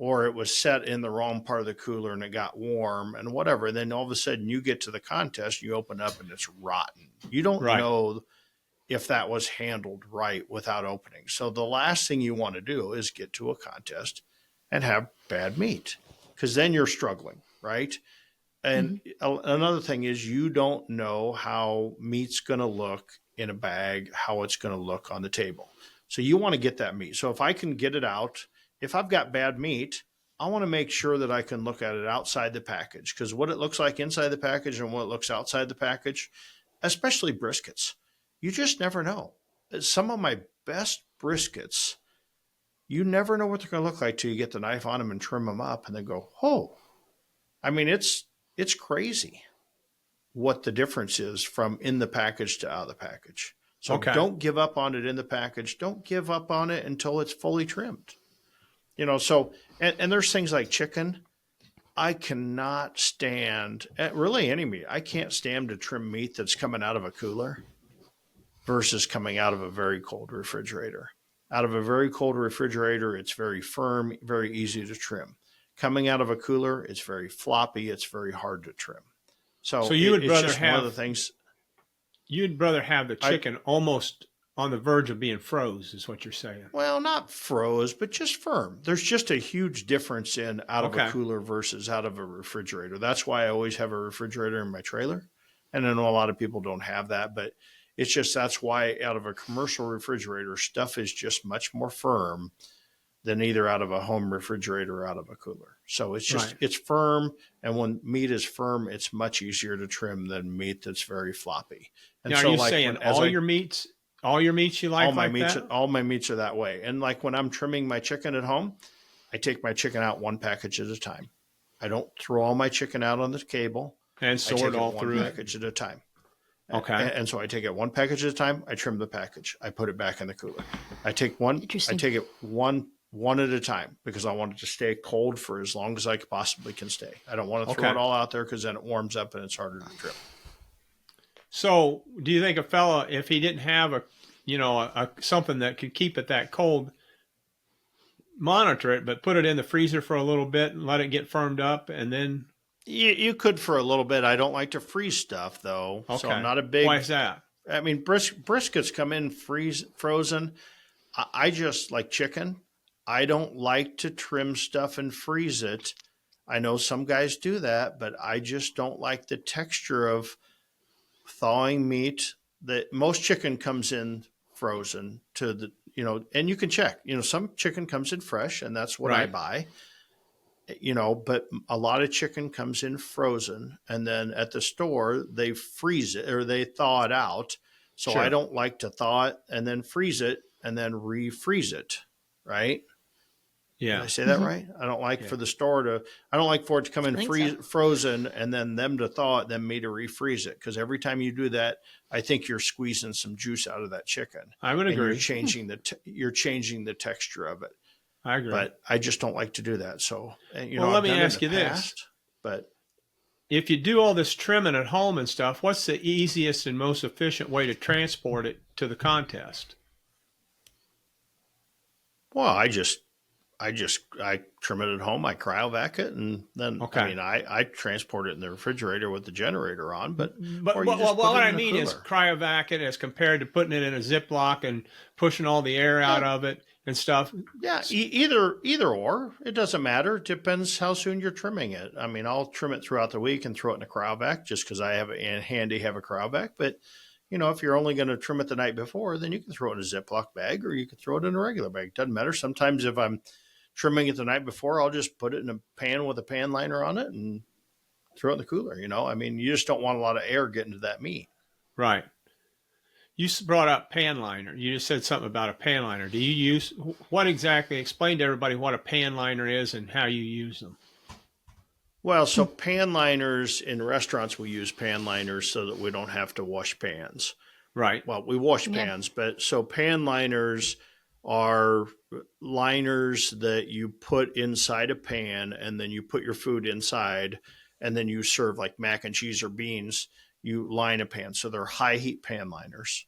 Or it was set in the wrong part of the cooler and it got warm and whatever. And then all of a sudden you get to the contest, you open up and it's rotten. You don't Right. know if that was handled right without opening. So the last thing you want to do is get to a contest and have bad meat because then you're struggling, right? And another thing is you don't know how meat's going to look in a bag, how it's going to look on the table. So you want to get that meat. So if I can get it out, if I've got bad meat, I want to make sure that I can look at it outside the package because what it looks like inside the package and what it looks outside the package, especially briskets, you just never know. Some of my best briskets, you never know what they're going to look like till you get the knife on them and trim them up and then go, oh, I mean, it's crazy what the difference is from in the package to out of the package. So Okay. don't give up on it in the package. Don't give up on it until it's fully trimmed. So, and there's things like chicken. I cannot stand, really any meat. I can't stand to trim meat that's coming out of a cooler versus coming out of a very cold refrigerator. Out of a very cold refrigerator, it's very firm, very easy to trim. Coming out of a cooler, it's very floppy. It's very hard to trim. So you would it's rather just one of the things. You'd rather have the chicken almost on the verge of being froze, is what you're saying. Well, not froze, but just firm. There's just a huge difference in out of a cooler versus out of a refrigerator. That's why I always have a refrigerator in my trailer. And I know a lot of people don't have that, but it's just that's why out of a commercial refrigerator, stuff is just much more firm than either out of a home refrigerator or out of a cooler. So it's just, it's firm. And when meat is firm, it's much easier to trim than meat that's very floppy. And now, so are you saying all your meats you like that? All my meats are that way. And like when I'm trimming my chicken at home, I take my chicken out one package at a time. I don't throw all my chicken out on the cable. And sort all one through package at a time. Okay. And so I take it one package at a time. I trim the package. I put it back in the cooler. I take it one at a time because I want it to stay cold for as long as I possibly can stay. I don't want to throw it all out there because then it warms up and it's harder to trim. So, do you think a fella, if he didn't have a something that could keep it that cold, monitor it, but put it in the freezer for a little bit and let it get firmed up, and then you could for a little bit. I don't like to freeze stuff though, so I'm not a big. Why is that? I mean, briskets come in frozen. I just like chicken. I don't like to trim stuff and freeze it. I know some guys do that, but I just don't like the texture of thawing meat. That most chicken comes in frozen to the, and you can check, some chicken comes in fresh and that's what I buy, but a lot of chicken comes in frozen and then at the store they freeze it or they thaw it out. So I don't like to thaw it and then freeze it and then refreeze it. Right. Yeah. Did I say that right? I don't like for the store I don't like for it to come in frozen and then them to thaw it, then me to refreeze it. Because every time you do that, I think you're squeezing some juice out of that chicken. I would agree. You're changing the texture of it. I agree. But I just don't like to do that. So, let me ask you this. But if you do all this trimming at home and stuff, what's the easiest and most efficient way to transport it to the contest? Well, I trim it at home. I cryovac it, and then I transport it in the refrigerator with the generator on. But or you just put what it I in a mean is cooler. cryovac it as compared to putting it in a Ziploc and pushing all the air out of it and stuff. Yeah, either or. It doesn't matter. It depends how soon you're trimming it. I mean, I'll trim it throughout the week and throw it in a cryovac just because I have it in handy, have a cryovac. But if you're only going to trim it the night before, then you can throw it in a Ziploc bag or you can throw it in a regular bag. Doesn't matter. Sometimes if I'm trimming it the night before, I'll just put it in a pan with a pan liner on it and throw it in the cooler. I mean, you just don't want a lot of air getting to that meat. Right. You brought up pan liner. You just said something about a pan liner. Do you use what exactly? Explain to everybody what a pan liner is and how you use them. Well, so pan liners in restaurants, we use pan liners so that we don't have to wash pans. Right. Well, we wash pans, but so pan liners are liners that you put inside a pan and then you put your food inside and then you serve like mac and cheese or beans. You line a pan. So they're high heat pan liners.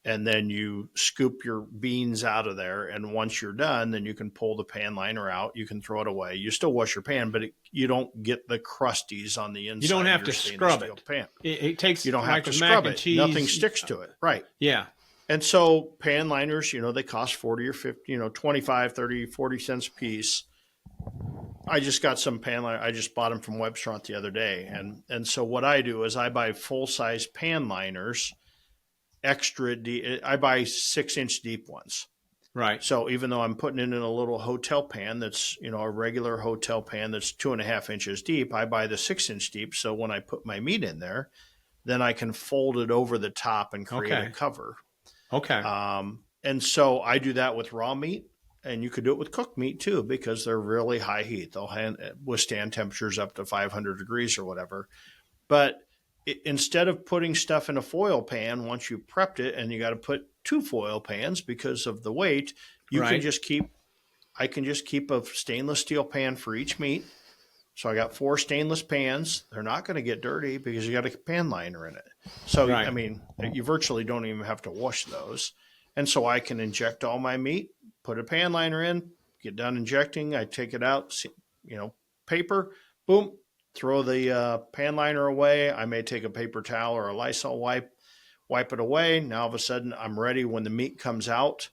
And then you scoop your beans out of there. And once you're done, then you can pull the pan liner out. You can throw it away. You still wash your pan, but you don't get the crusties on the inside. You don't have to scrub it. Pan. It takes you don't have to scrub it. Nothing sticks to it. Right. Yeah. And so pan liners, they cost 40 or 50, 25, 30, 40 cents a piece. I just got some pan liner. I just bought them from Webstront the other day. And so what I do is I buy full-size pan liners, extra deep. I buy 6-inch deep ones. Right. So even though I'm putting it in a little hotel pan that's, a regular hotel pan that's 2.5 inches deep, I buy the 6-inch deep. So when I put my meat in there, then I can fold it over the top and create a cover. Okay. And so I do that with raw meat, and you could do it with cooked meat too, because they're really high heat. They'll withstand temperatures up to 500 degrees or whatever. But instead of putting stuff in a foil pan, once you prepped it, and you got to put 2 foil pans because of the weight, I can just keep a stainless steel pan for each meat. So I got 4 stainless pans. They're not going to get dirty because you got a pan liner in it. So, I mean, you virtually don't even have to wash those. And so I can inject all my meat, put a pan liner in, get done injecting. I take it out, paper, boom, throw the pan liner away. I may take a paper towel or a Lysol wipe it away. Now all of a sudden I'm ready when the meat comes out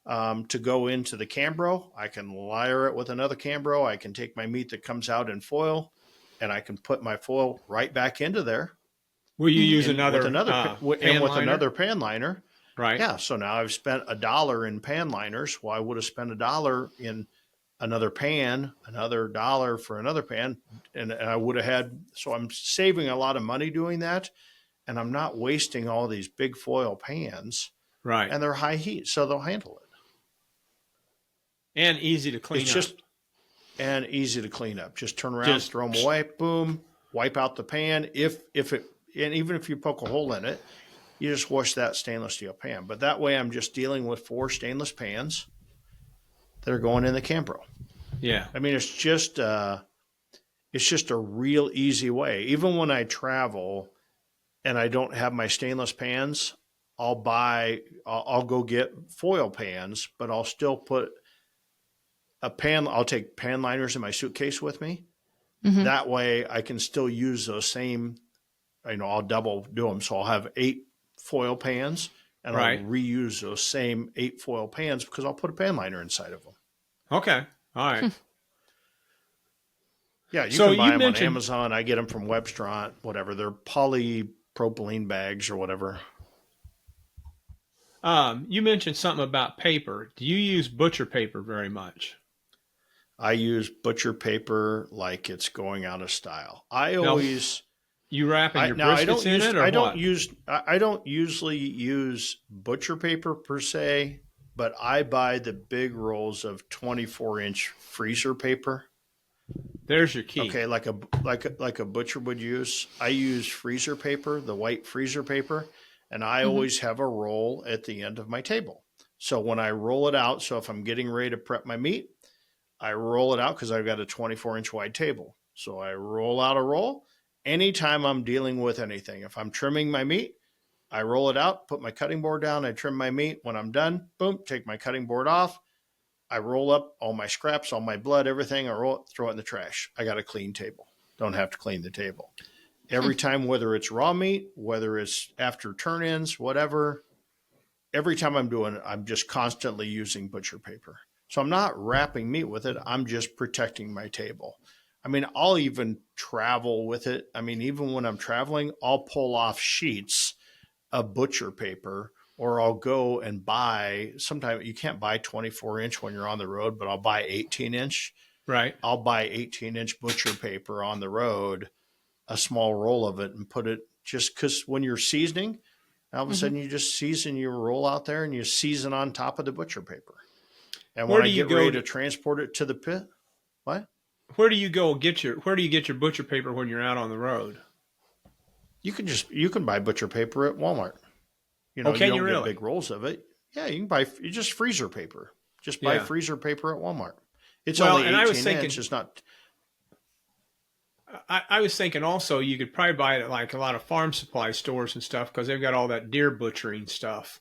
to go into the Cambro. I can layer it with another Cambro. I can take my meat that comes out in foil and I can put my foil right back into there. Will you use another pan liner? Right. Yeah. So now I've spent $1 in pan liners. Well, I would have spent $1 in another pan, another $1 for another pan. And I would have had, so I'm saving a lot of money doing that. And I'm not wasting all these big foil pans. Right. And they're high heat, so they'll handle it. And easy to clean up. And easy to clean up. Just turn around, throw them away, boom, wipe out the pan. And even if you poke a hole in it, you just wash that stainless steel pan. But that way I'm just dealing with 4 stainless pans that are going in the Cambro. Yeah. I mean, it's just a real easy way. Even when I travel and I don't have my stainless pans, I'll go get foil pans, but I'll still put I'll take pan liners in my suitcase with me. Mm-hmm. That way I can still use those same, I'll double do them. So I'll have 8 foil pans and I'll reuse those same 8 foil pans because I'll put a pan liner inside of them. Okay. All right. Yeah. You can buy them on Amazon. I get them from Webstront, whatever. They're polypropylene bags or whatever. You mentioned something about paper. Do you use butcher paper very much? I use butcher paper like it's going out of style. You wrapping your briskets in it, or I don't usually use butcher paper per se, but I buy the big rolls of 24-inch freezer paper. There's your key. Okay, like a butcher would use. I use freezer paper, the white freezer paper, and I always have a roll at the end of my table. So when I roll it out, so if I'm getting ready to prep my meat, I roll it out because I've got a 24-inch wide table. So I roll out a roll. Anytime I'm dealing with anything, if I'm trimming my meat, I roll it out, put my cutting board down, I trim my meat. When I'm done, boom, take my cutting board off, I roll up all my scraps, all my blood, everything. I roll it, throw it in the trash. I got a clean table. Don't have to clean the table. Every time, whether it's raw meat, whether it's after turn-ins, whatever, every time I'm doing it, I'm just constantly using butcher paper. So I'm not wrapping meat with it. I'm just protecting my table. I mean, I'll even travel with it. I mean, even when I'm traveling, I'll pull off sheets of butcher paper, or I'll go and buy, sometimes you can't buy 24-inch when you're on the road, but I'll buy 18-inch. Right. I'll buy 18-inch butcher paper on the road, a small roll of it, and put it, just because when you're seasoning, all of a sudden you just season your roll out there and you season on top of the butcher paper. And when I get ready to transport it to the pit, what? Where do you get your butcher paper when you're out on the road? You can buy butcher paper at Walmart. You don't get big rolls of it. Yeah, you can buy just freezer paper. Just buy freezer paper at Walmart. It's only 18 inch. It's not. I was thinking also you could probably buy it at like a lot of farm supply stores and stuff, because they've got all that deer butchering stuff,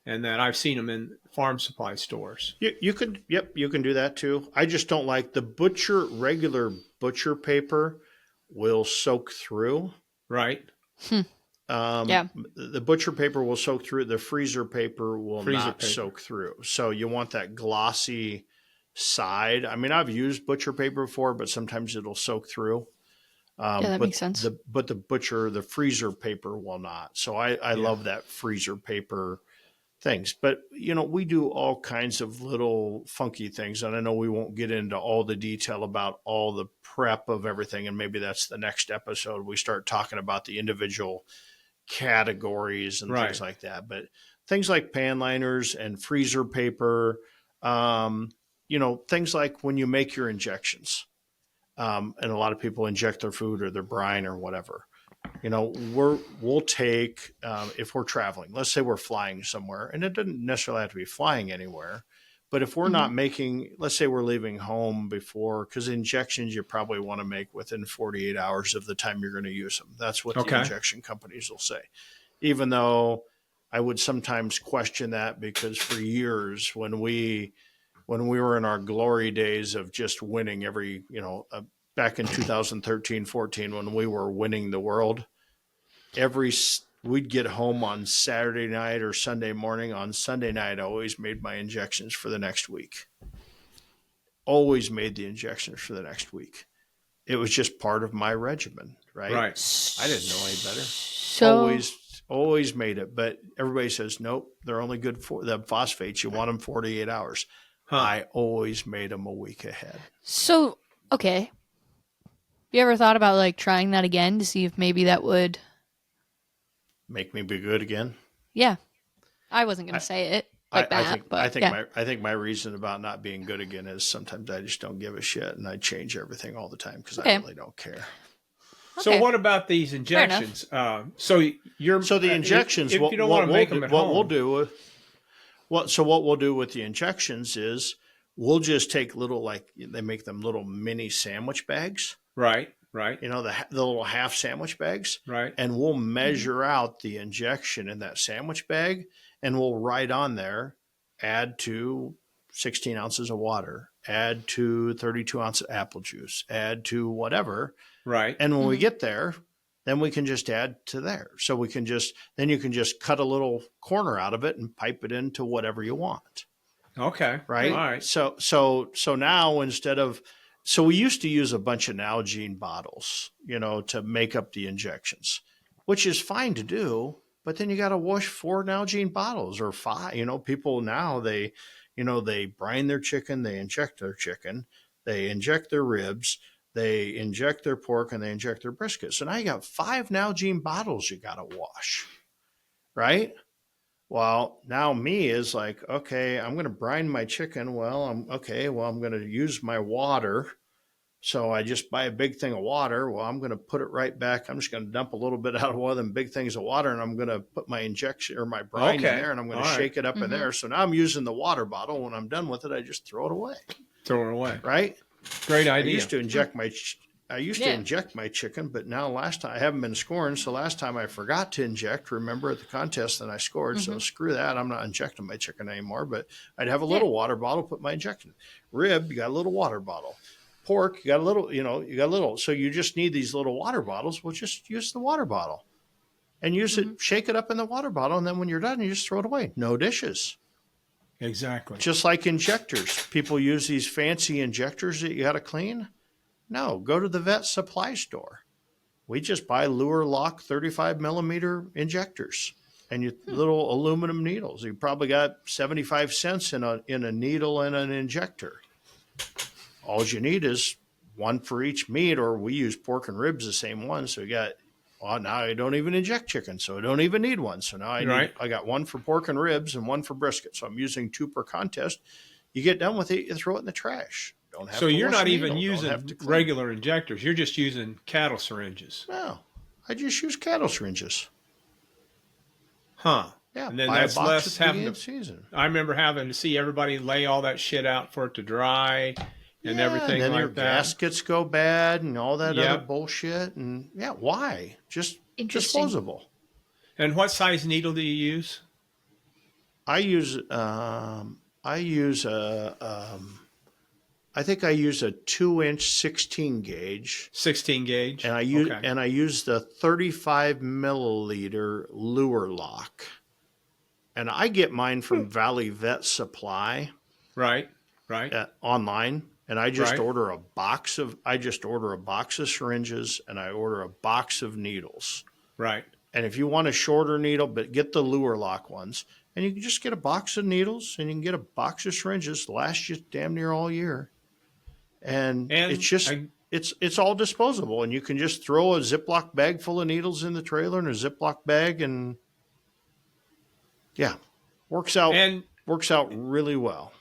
and that I've seen them in farm supply stores. You could do that too. I just don't like the regular butcher paper will soak through. Right. The butcher paper will soak through. The freezer paper will not soak through. So you want that glossy side. I mean, I've used butcher paper before, but sometimes it'll soak through. That makes sense. The freezer paper will not. So I love that freezer paper things. But, we do all kinds of little funky things. And I know we won't get into all the detail about all the prep of everything. And maybe that's the next episode. We start talking about the individual categories and things like that. But things like pan liners and freezer paper, things like when you make your injections. And a lot of people inject their food or their brine or whatever. We'll take, if we're traveling, let's say we're flying somewhere, and it doesn't necessarily have to be flying anywhere, but if we're not making, let's say we're leaving home before, because injections you probably want to make within 48 hours of the time you're going to use them. That's what the injection companies will say. Even though I would sometimes question that, because for years when we were in our glory days of just winning every, back in 2013, 14, when we were winning the world, we'd get home on Saturday night or Sunday morning. On Sunday night, I always made my injections for the next week. Always made the injections for the next week. It was just part of my regimen, right? I didn't know any better. So always made it. But everybody says, nope, they're only good for the phosphates. You want them 48 hours. I always made them a week ahead. So, okay. You ever thought about like trying that again to see if maybe that would make me be good again? Yeah. I wasn't going to say it like that. I think my reason about not being good again is sometimes I just don't give a shit and I change everything all the time because I really don't care. So what about these injections? So the injections, if you don't want to make them at home. What we'll do with the injections is we'll just take they make them little mini sandwich bags. Right. The little half sandwich bags. Right. And we'll measure out the injection in that sandwich bag, and we'll write on there, add to 16 ounces of water, add to 32 ounces of apple juice, add to whatever. Right. And when we get there, then we can just add to there. So you can just cut a little corner out of it and pipe it into whatever you want. Okay. Right. All right. So now so we used to use a bunch of Nalgene bottles, to make up the injections, which is fine to do, but then you got to wash 4 Nalgene bottles or 5. People now they brine their chicken, they inject their chicken, they inject their ribs, they inject their pork, and they inject their brisket. So now you got 5 Nalgene bottles you got to wash, right? Well, now me is like, okay, I'm going to brine my chicken. Well, I'm going to use my water. So I just buy a big thing of water. Well, I'm going to put it right back. I'm just going to dump a little bit out of one of them big things of water, and I'm going to put my injection or my brine in there, and I'm going to shake it up in there. So now I'm using the water bottle. When I'm done with it, I just throw it away. Throw it away. Right? Great idea. I used to inject I used to inject my chicken, but now last time I haven't been scoring. So last time I forgot to inject, remember at the contest, and I scored. So screw that. I'm not injecting my chicken anymore, but I'd have a little water bottle, put my injection. Rib, you got a little water bottle. Pork, you got a little, you got a little. So you just need these little water bottles. Well, just use the water bottle and use it, shake it up in the water bottle. And then when you're done, you just throw it away. No dishes. Exactly. Just like injectors. People use these fancy injectors that you got to clean. No, go to the vet supply store. We just buy Lure Lock 35 millimeter injectors and little aluminum needles. You probably got 75 cents in a needle and an injector. All you need is one for each meat, or we use pork and ribs, the same one. So now I don't even inject chicken, so I don't even need one. So now I got one for pork and ribs and one for brisket. So I'm using 2 per contest. You get done with it, you throw it in the trash. So you're not even using regular injectors. You're just using cattle syringes. No, I just use cattle syringes. Huh. Yeah. And then that's less having to season. I remember having to see everybody lay all that shit out for it to dry and everything and then like your that. Gaskets go bad and all that other bullshit. And why? Just disposable. And what size needle do you use? I think I use a 2-inch 16 gauge. 16 gauge. And I use the 35 milliliter Lure Lock. And I get mine from Valley Vet Supply. Right. Online. And I just order a box of syringes and I order a box of needles. Right. And if you want a shorter needle, but get the Lure Lock ones. And you can just get a box of needles and you can get a box of syringes, last you damn near all year. And it's just it's all disposable, and you can just throw a Ziploc bag full of needles in the trailer in a Ziploc bag, and works out really well.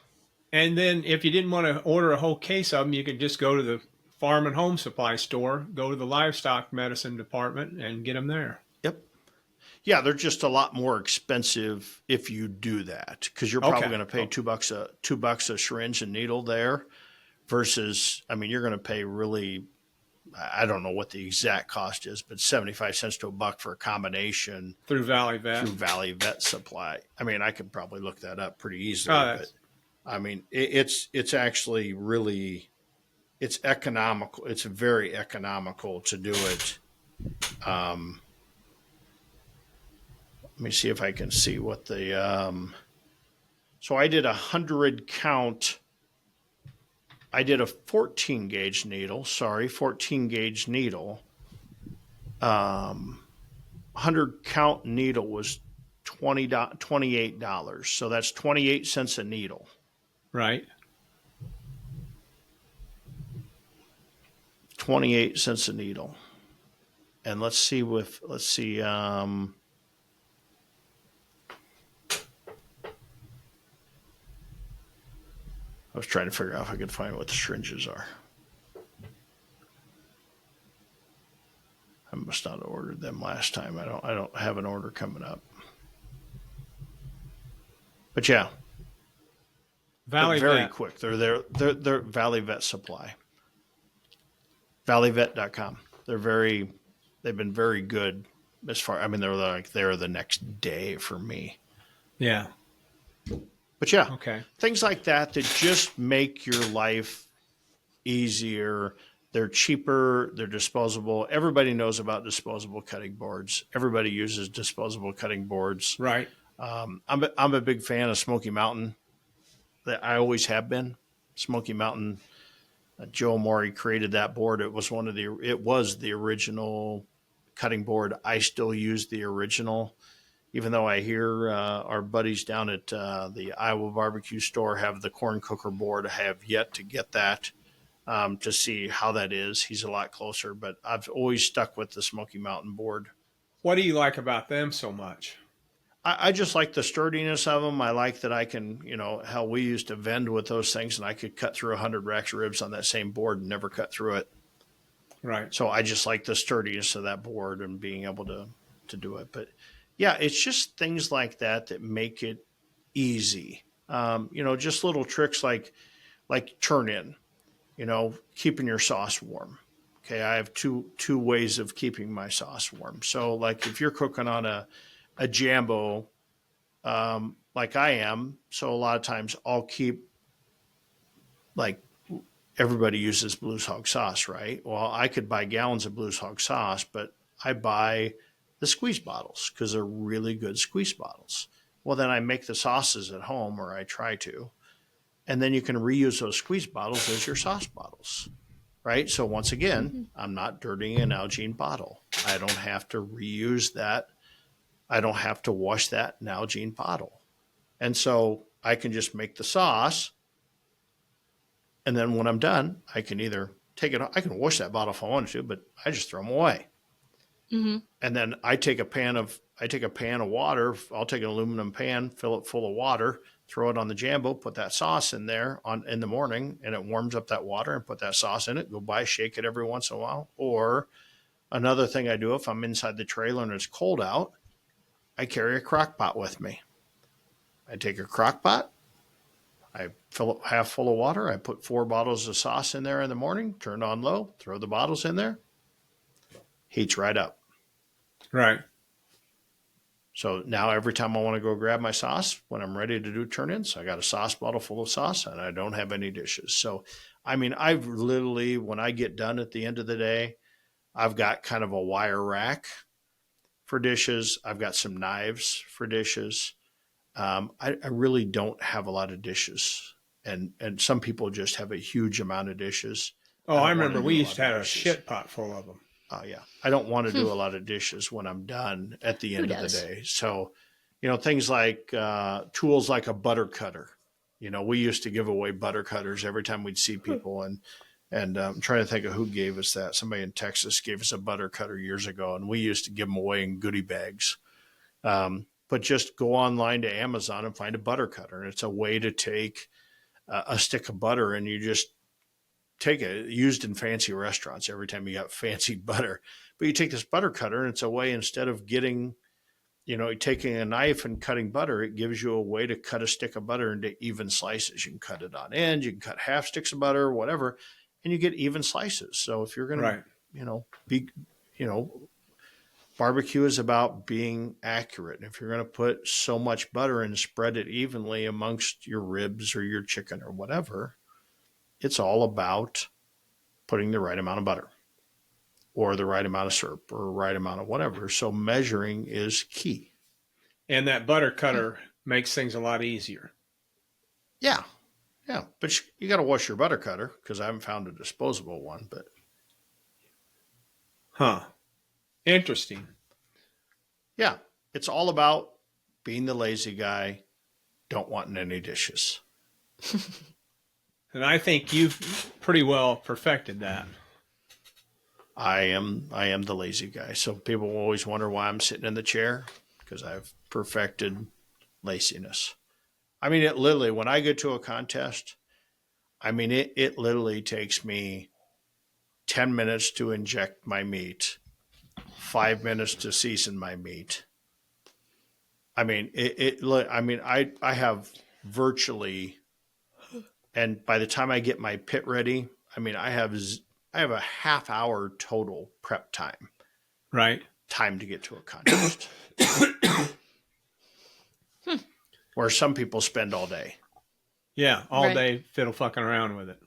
And then if you didn't want to order a whole case of them, you could just go to the farm and home supply store, go to the livestock medicine department, and get them there. Yep. Yeah, they're just a lot more expensive if you do that, because you're probably going to pay $2 a syringe and needle there. Versus, you're going to pay really, I don't know what the exact cost is, but 75 cents to $1 for a combination through Valley Vet Supply. I could probably look that up pretty easily. It's actually really, it's economical. It's very economical to do it. Let me see if I can see what the. So I did 100 count. I did a 14 gauge needle. 100 count needle was $28. So that's 28 cents a needle. Right. 28 cents a needle. And let's see. I was trying to figure out if I could find what the syringes are. I must not have ordered them last time. I don't have an order coming up. But yeah. Valley they're very Vet. Quick. They're Valley Vet Supply. ValleyVet.com. They've been very good as far, they're the next day for me. Yeah. But things like that just make your life easier. They're cheaper. They're disposable. Everybody knows about disposable cutting boards. Everybody uses disposable cutting boards. Right. I'm a big fan of Smoky Mountain. I always have been. Smoky Mountain. Joe Maury created that board. It was the original cutting board. I still use the original. Even though I hear our buddies down at the Iowa barbecue store have the corn cooker board, I have yet to get that to see how that is. He's a lot closer, but I've always stuck with the Smoky Mountain board. What do you like about them so much? I just like the sturdiness of them. I like that I can, how we used to vend with those things, and I could cut through 100 racks of ribs on that same board and never cut through it. Right. So I just like the sturdiness of that board and being able to do it. But yeah, it's just things like that make it easy. Just little tricks like turn in, keeping your sauce warm. Okay, I have two ways of keeping my sauce warm. So, like if you're cooking on a Jambo, like I am, so a lot of times I'll keep like everybody uses Blues Hog sauce, right? Well, I could buy gallons of Blues Hog sauce, but I buy the squeeze bottles because they're really good squeeze bottles. Well, then I make the sauces at home, or I try to, and then you can reuse those squeeze bottles as your sauce bottles, right? So once again, I'm not dirtying an Algene bottle. I don't have to reuse that. I don't have to wash that Algene bottle. And so I can just make the sauce. And then when I'm done, I can either take it, I can wash that bottle if I wanted to, but I just throw them away. Mm-hmm. And then I take a pan of water. I'll take an aluminum pan, fill it full of water, throw it on the Jambo, put that sauce in there in the morning, and it warms up that water, and put that sauce in it. Go by, shake it every once in a while. Or another thing I do if I'm inside the trailer and it's cold out, I carry a crock pot with me. I take a crock pot, I fill it half full of water. I put 4 bottles of sauce in there in the morning, turn on low, throw the bottles in there, heats right up. Right. So now every time I want to go grab my sauce, when I'm ready to do turn-ins, I got a sauce bottle full of sauce and I don't have any dishes. So, I mean, I've literally, when I get done at the end of the day, I've got kind of a wire rack for dishes. I've got some knives for dishes. I really don't have a lot of dishes. And some people just have a huge amount of dishes. Oh, I remember we used to have a shit pot full of them. Oh, yeah. I don't want to do a lot of dishes when I'm done at the end of the day. So, things like tools like a butter cutter. We used to give away butter cutters every time we'd see people. And I'm trying to think of who gave us that. Somebody in Texas gave us a butter cutter years ago, and we used to give them away in goodie bags. But just go online to Amazon and find a butter cutter. And it's a way to take a stick of butter, and you just take it, used in fancy restaurants every time you got fancy butter. But you take this butter cutter, and it's a way, instead of taking a knife and cutting butter, it gives you a way to cut a stick of butter into even slices. You can cut it on end, you can cut half sticks of butter, whatever, and you get even slices. So if you're going to, barbecue is about being accurate. And if you're going to put so much butter and spread it evenly amongst your ribs or your chicken or whatever, it's all about putting the right amount of butter or the right amount of syrup or the right amount of whatever. So measuring is key. And that butter cutter makes things a lot easier. Yeah. Yeah. But you got to wash your butter cutter, because I haven't found a disposable one. But Interesting. Yeah. It's all about being the lazy guy, don't want any dishes. And I think you've pretty well perfected that. I am the lazy guy. So people always wonder why I'm sitting in the chair, because I've perfected laziness. I mean, it literally, when I get to a contest, it literally takes me 10 minutes to inject my meat, 5 minutes to season my meat. I have virtually, and by the time I get my pit ready, I have a half hour total prep time. Right. Time to get to a contest. Where some people spend all day. Yeah, all day fiddle fucking around with it.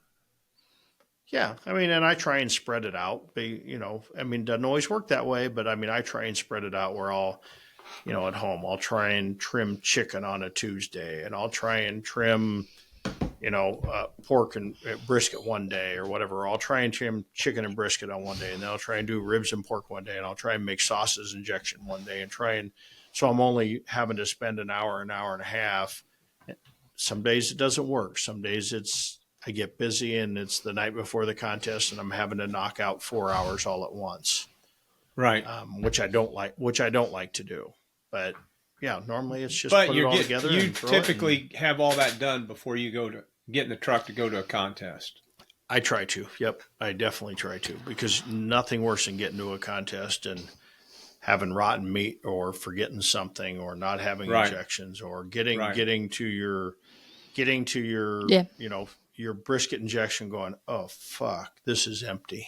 Yeah, and I try and spread it out. It doesn't always work that way, but I try and spread it out where I'll, at home, I'll try and trim chicken on a Tuesday, and I'll try and trim, pork and brisket one day or whatever. I'll try and trim chicken and brisket on one day, and then I'll try and do ribs and pork one day, and I'll try and make sauces injection one day, so I'm only having to spend an hour and a half. Some days it doesn't work. Some days I get busy and it's the night before the contest and I'm having to knock out 4 hours all at once. Right. Which I don't like to do. But yeah, normally it's just put it all together. You typically have all that done before you get in the truck to go to a contest. I try to. Yep. I definitely try to, because nothing worse than getting to a contest and having rotten meat or forgetting something or not having injections or getting to your your brisket injection going, oh fuck, this is empty.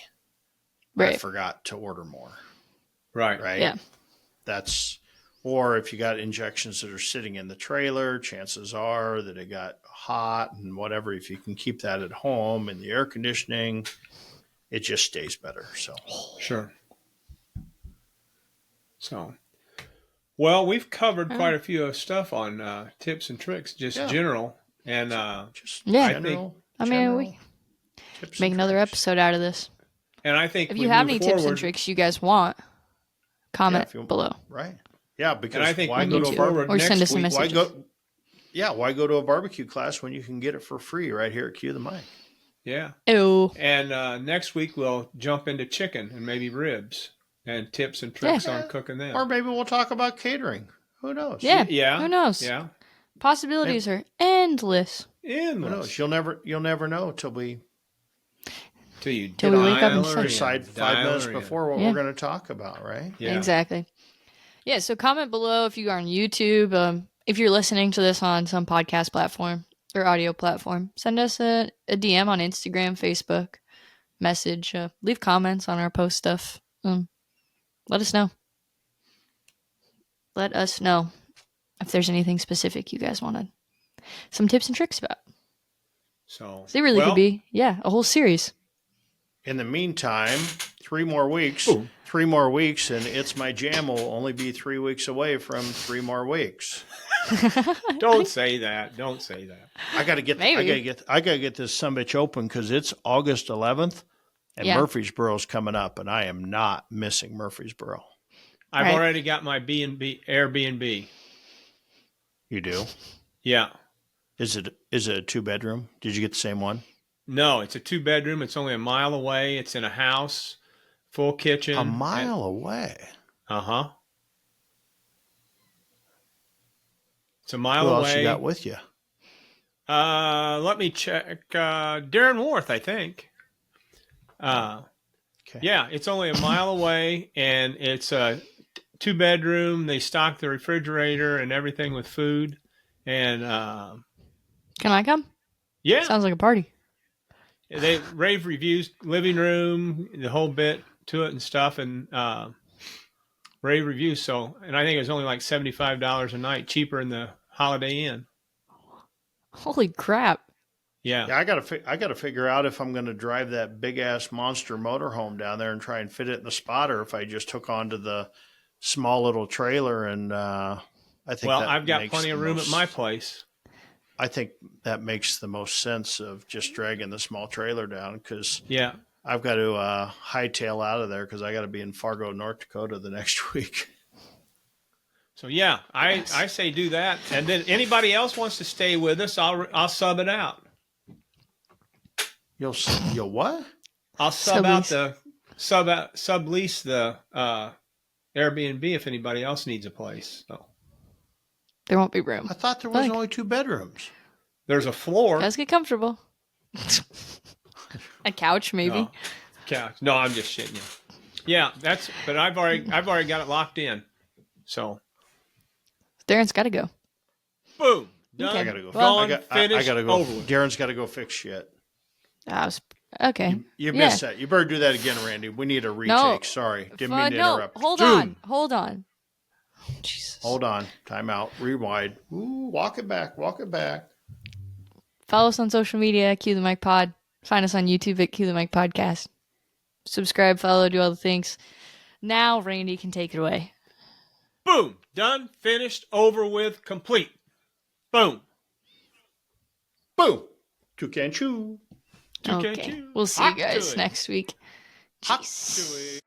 I forgot to order more. Right. Yeah. Or if you got injections that are sitting in the trailer, chances are that it got hot and whatever. If you can keep that at home and the air conditioning, it just stays better. So sure. So, well, we've covered quite a few of stuff on tips and tricks, just general, and just general. We make another episode out of this. And I think if you have any tips and tricks you guys want, comment below. Right. Yeah, because I think why go to a barbecue or send us a message? Why go to a barbecue class when you can get it for free right here at Cue the Mic? Yeah. Ew. And next week we'll jump into chicken and maybe ribs and tips and tricks on cooking them. Or maybe we'll talk about catering. Who knows? Yeah. Yeah. Who knows? Yeah. Possibilities are endless. Who knows? You'll never know till we wake up and decide 5 minutes before what we're going to talk about, right? Yeah. Exactly. Yeah, so comment below if you are on YouTube. If you're listening to this on some podcast platform or audio platform, send us a DM on Instagram, Facebook, message. Leave comments on our post stuff. Let us know. Let us know if there's anything specific you guys wanted some tips and tricks about. So they really could be, a whole series. In the meantime, 3 more weeks. Ooh. 3 more weeks, and It's My Jam will only be 3 weeks away from 3 more weeks. Don't say that. Don't say that. I gotta get this sumbitch open because it's August 11th, and Murfreesboro's coming up, and I am not missing Murfreesboro. I've already got my B&B Airbnb. You do? Yeah. Is it a 2-bedroom? Did you get the same one? No, it's a 2-bedroom. It's only a mile away. It's in a house, full kitchen. A mile away? Uh-huh. It's a mile away. Who else you got with you? Let me check. Darren Worth, I think. Okay. Yeah, it's only a mile away, and it's a 2-bedroom. They stock the refrigerator and everything with food. And can I come? Yeah. Sounds like a party. They rave reviews, living room, the whole bit to it and stuff, and rave reviews. So, and I think it was only like $75 a night, cheaper in the Holiday Inn. Holy crap! Yeah. I gotta figure out if I'm going to drive that big ass monster motorhome down there and try and fit it in the spot, or if I just hook onto the small little trailer. And I think I've got plenty of room at my place. I think that makes the most sense of just dragging the small trailer down because I've got to hightail out of there because I got to be in Fargo, North Dakota the next week. So I say do that, and then anybody else wants to stay with us, I'll sub it out. You'll what? I'll sublease the Airbnb if anybody else needs a place. So. There won't be room. I thought there was only 2 bedrooms. There's a floor. Let's get comfortable. A couch, maybe. No. Couch. No, I'm just shitting you. Yeah, but I've already got it locked in. So Darren's got to go. Boom. Done. I got to go. I got to go. Darren's got to go fix shit. Okay. You missed that. You better do that again, Randy. We need a retake. No. Sorry. Didn't mean to interrupt. Hold on. Jesus. Hold on. Time out. Rewind. Ooh, walk it back. Follow us on social media, Cue the Mic Pod. Find us on YouTube at Cue the Mic Podcast. Subscribe, follow, do all the things. Now Randy can take it away. Boom. Done, finished, over with, complete. Boom. Boom. Toucan chew. Okay. We'll see you guys next week. Hot to it.